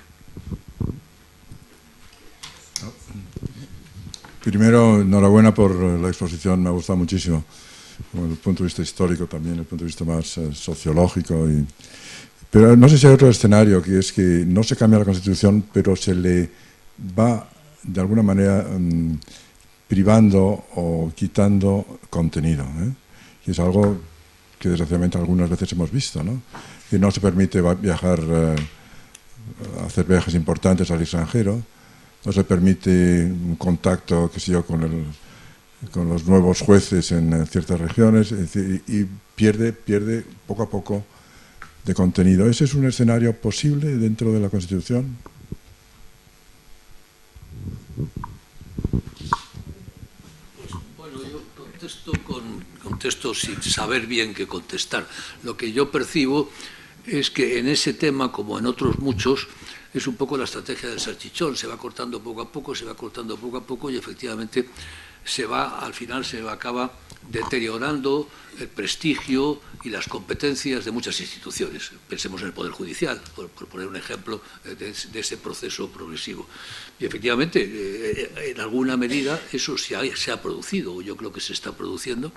Primero, enhorabuena por la exposición, me ha gustado muchísimo. Desde el punto de vista histórico también, desde el punto de vista más sociológico. Pero no sé si hay otro escenario, que es que no se cambia la Constitución, pero se le va, de alguna manera, privando o quitando contenido. Y es algo que desgraciadamente algunas veces hemos visto, ¿no? Que no se permite viajar, hacer viajes importantes al extranjero, no se permite un contacto, qué sé yo, con los nuevos jueces en ciertas regiones, es decir, y pierde poco a poco de contenido. ¿Ese es un escenario posible dentro de la Constitución? Bueno, yo contesto sin saber bien qué contestar. Lo que yo percibo es que en ese tema, como en otros muchos, es un poco la estrategia del salchichón, se va cortando poco a poco, se va cortando poco a poco y efectivamente al final se acaba deteriorando el prestigio y las competencias de muchas instituciones. Pensemos en el Poder Judicial, por poner un ejemplo de ese proceso progresivo. Y efectivamente, en alguna medida eso se ha producido, yo creo que se está produciendo.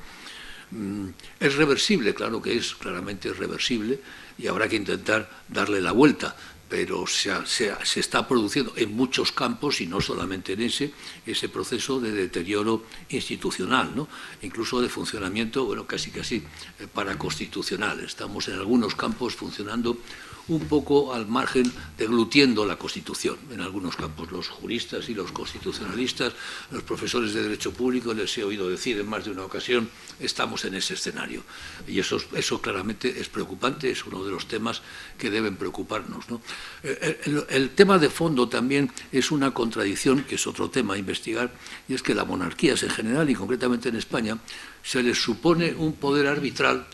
Es reversible, claro que es, claramente es reversible, y habrá que intentar darle la vuelta, pero se está produciendo en muchos campos y no solamente en ese proceso de deterioro institucional, ¿no? Incluso de funcionamiento, bueno, casi paraconstitucional. Estamos en algunos campos funcionando un poco al margen, deglutiendo la Constitución. En algunos campos, los juristas y los constitucionalistas, los profesores de Derecho Público, les he oído decir en más de una ocasión, estamos en ese escenario. Y eso claramente es preocupante, es uno de los temas que deben preocuparnos, ¿no? El tema de fondo también es una contradicción, que es otro tema a investigar, y es que las monarquías en general, y concretamente en España, se les supone un poder arbitral,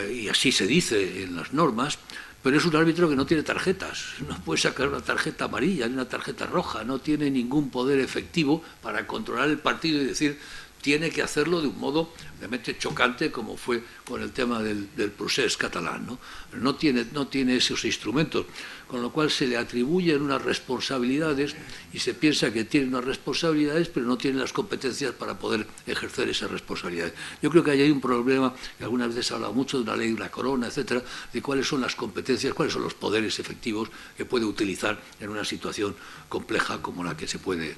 y así se dice en las normas, pero es un árbitro que no tiene tarjetas, no puede sacar una tarjeta amarilla ni una tarjeta roja, no tiene ningún poder efectivo para controlar el partido y decir, tiene que hacerlo de un modo realmente chocante, como fue con el tema del procés catalán, ¿no? No tiene esos instrumentos, con lo cual se le atribuyen unas responsabilidades y se piensa que tiene unas responsabilidades, pero no tiene las competencias para poder ejercer esas responsabilidades. Yo creo que ahí hay un problema, que algunas veces se ha hablado mucho de una ley de la corona, etcétera, de cuáles son las competencias, cuáles son los poderes efectivos que puede utilizar en una situación compleja como la que se puede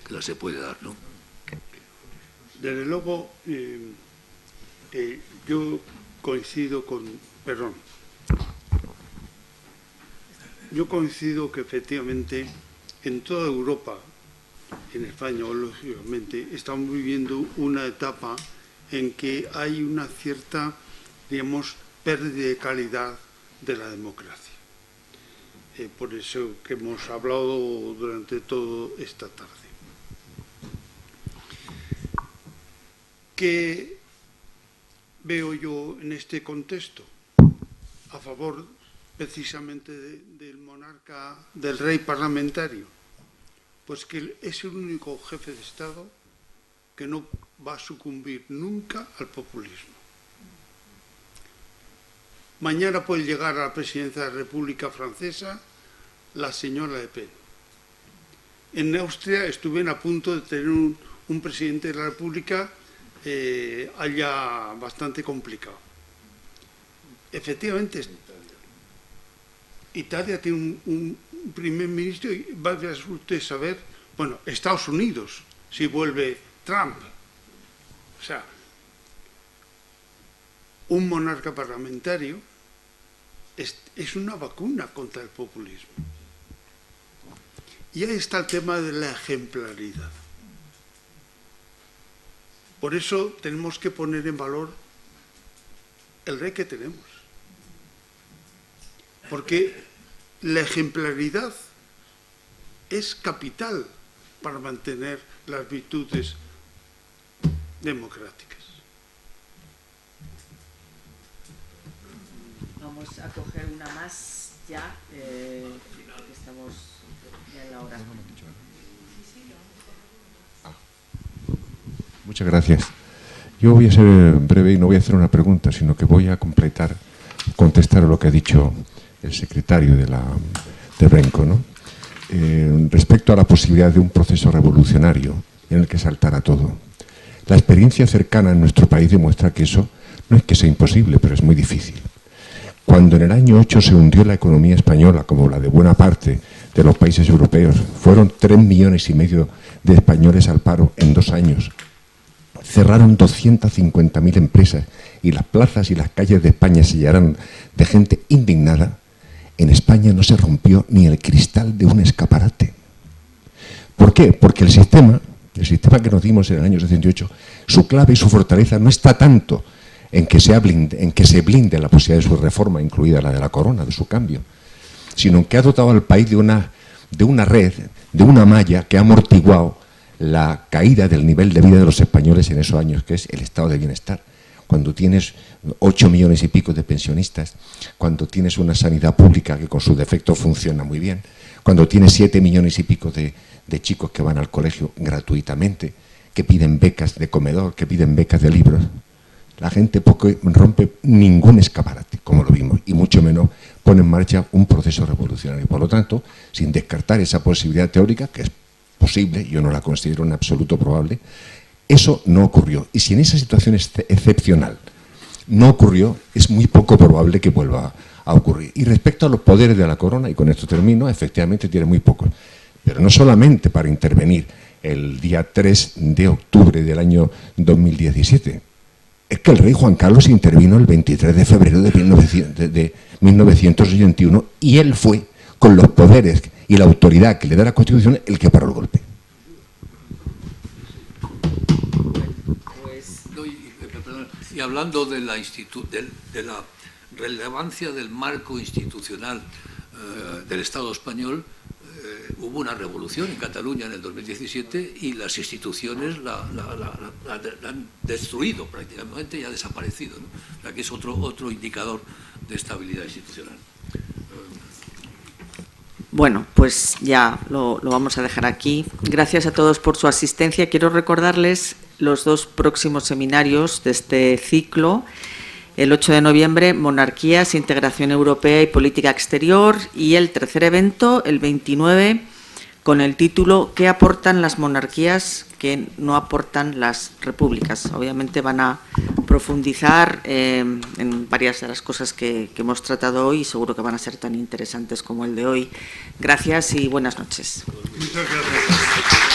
dar, ¿no? Desde luego, yo coincido que efectivamente en toda Europa, en España, lógicamente, estamos viviendo una etapa en que hay una cierta, digamos, pérdida de calidad de la democracia. Por eso que hemos hablado durante toda esta tarde. ¿Qué veo yo en este contexto? A favor precisamente del monarca, del rey parlamentario, pues que es el único jefe de Estado que no va a sucumbir nunca al populismo. Mañana puede llegar a la presidencia de la República Francesa la señora Le Pen. En Austria estuvieron a punto de tener un presidente de la República allá bastante complicado. Efectivamente, Italia tiene un primer ministro y va a usted saber, bueno, Estados Unidos, si vuelve Trump. O sea, un monarca parlamentario es una vacuna contra el populismo. Y ahí está el tema de la ejemplaridad. Por eso tenemos que poner en valor el rey que tenemos. Porque la ejemplaridad es capital para mantener las virtudes democráticas. Vamos a coger una más ya, porque estamos ya en la hora. Muchas gracias. Yo voy a ser breve y no voy a hacer una pregunta, sino que voy a contestar lo que ha dicho el secretario de Renco, ¿no? Respecto a la posibilidad de un proceso revolucionario en el que saltara todo. La experiencia cercana en nuestro país demuestra que eso no es que sea imposible, pero es muy difícil. Cuando en el año 8 se hundió la economía española, como la de buena parte de los países europeos, fueron 3,5 millones de españoles al paro en 2 años. Cerraron 250.000 empresas y las plazas y las calles de España se llenaron de gente indignada. En España no se rompió ni el cristal de un escaparate. ¿Por qué? Porque el sistema que nos dimos en el año 78, su clave y su fortaleza no está tanto en que se blinde la posibilidad de su reforma, incluida la de la corona, de su cambio, sino en que ha dotado al país de una red, de una malla que ha amortiguado la caída del nivel de vida de los españoles en esos años, que es el estado de bienestar. cuando tienes 8 millones y pico de pensionistas, cuando tienes una sanidad pública que con sus defectos funciona muy bien, cuando tienes 7 millones y pico de chicos que van al colegio gratuitamente, que piden becas de comedor, que piden becas de libros, la gente poco rompe ningún escaparate, como lo vimos, y mucho menos pone en marcha un proceso revolucionario. Por lo tanto, sin descartar esa posibilidad teórica, que es posible, yo no la considero en absoluto probable, eso no ocurrió. Y si en esa situación excepcional no ocurrió, es muy poco probable que vuelva a ocurrir. Y respecto a los poderes de la corona, y con esto termino, efectivamente tiene muy pocos, pero no solamente para intervenir el día 3 de octubre del año 2017, es que el rey Juan Carlos intervino el 23 de febrero de 1981 y él fue, con los poderes y la autoridad que le da la Constitución, el que paró el golpe. Y hablando de la relevancia del marco institucional del Estado español, hubo una revolución en Cataluña en el 2017 y las instituciones la han destruido prácticamente y ha desaparecido, ¿no? O sea, que es otro indicador de estabilidad institucional. Bueno, pues ya lo vamos a dejar aquí. Gracias a todos por su asistencia. Quiero recordarles los 2 próximos seminarios de este ciclo. El 8 de noviembre, Monarquías, Integración Europea y Política Exterior. Y el tercer evento, el 29, con el título ¿Qué aportan las monarquías que no aportan las repúblicas? Obviamente van a profundizar en varias de las cosas que hemos tratado hoy y seguro que van a ser tan interesantes como el de hoy. Gracias y buenas noches. Muchas gracias.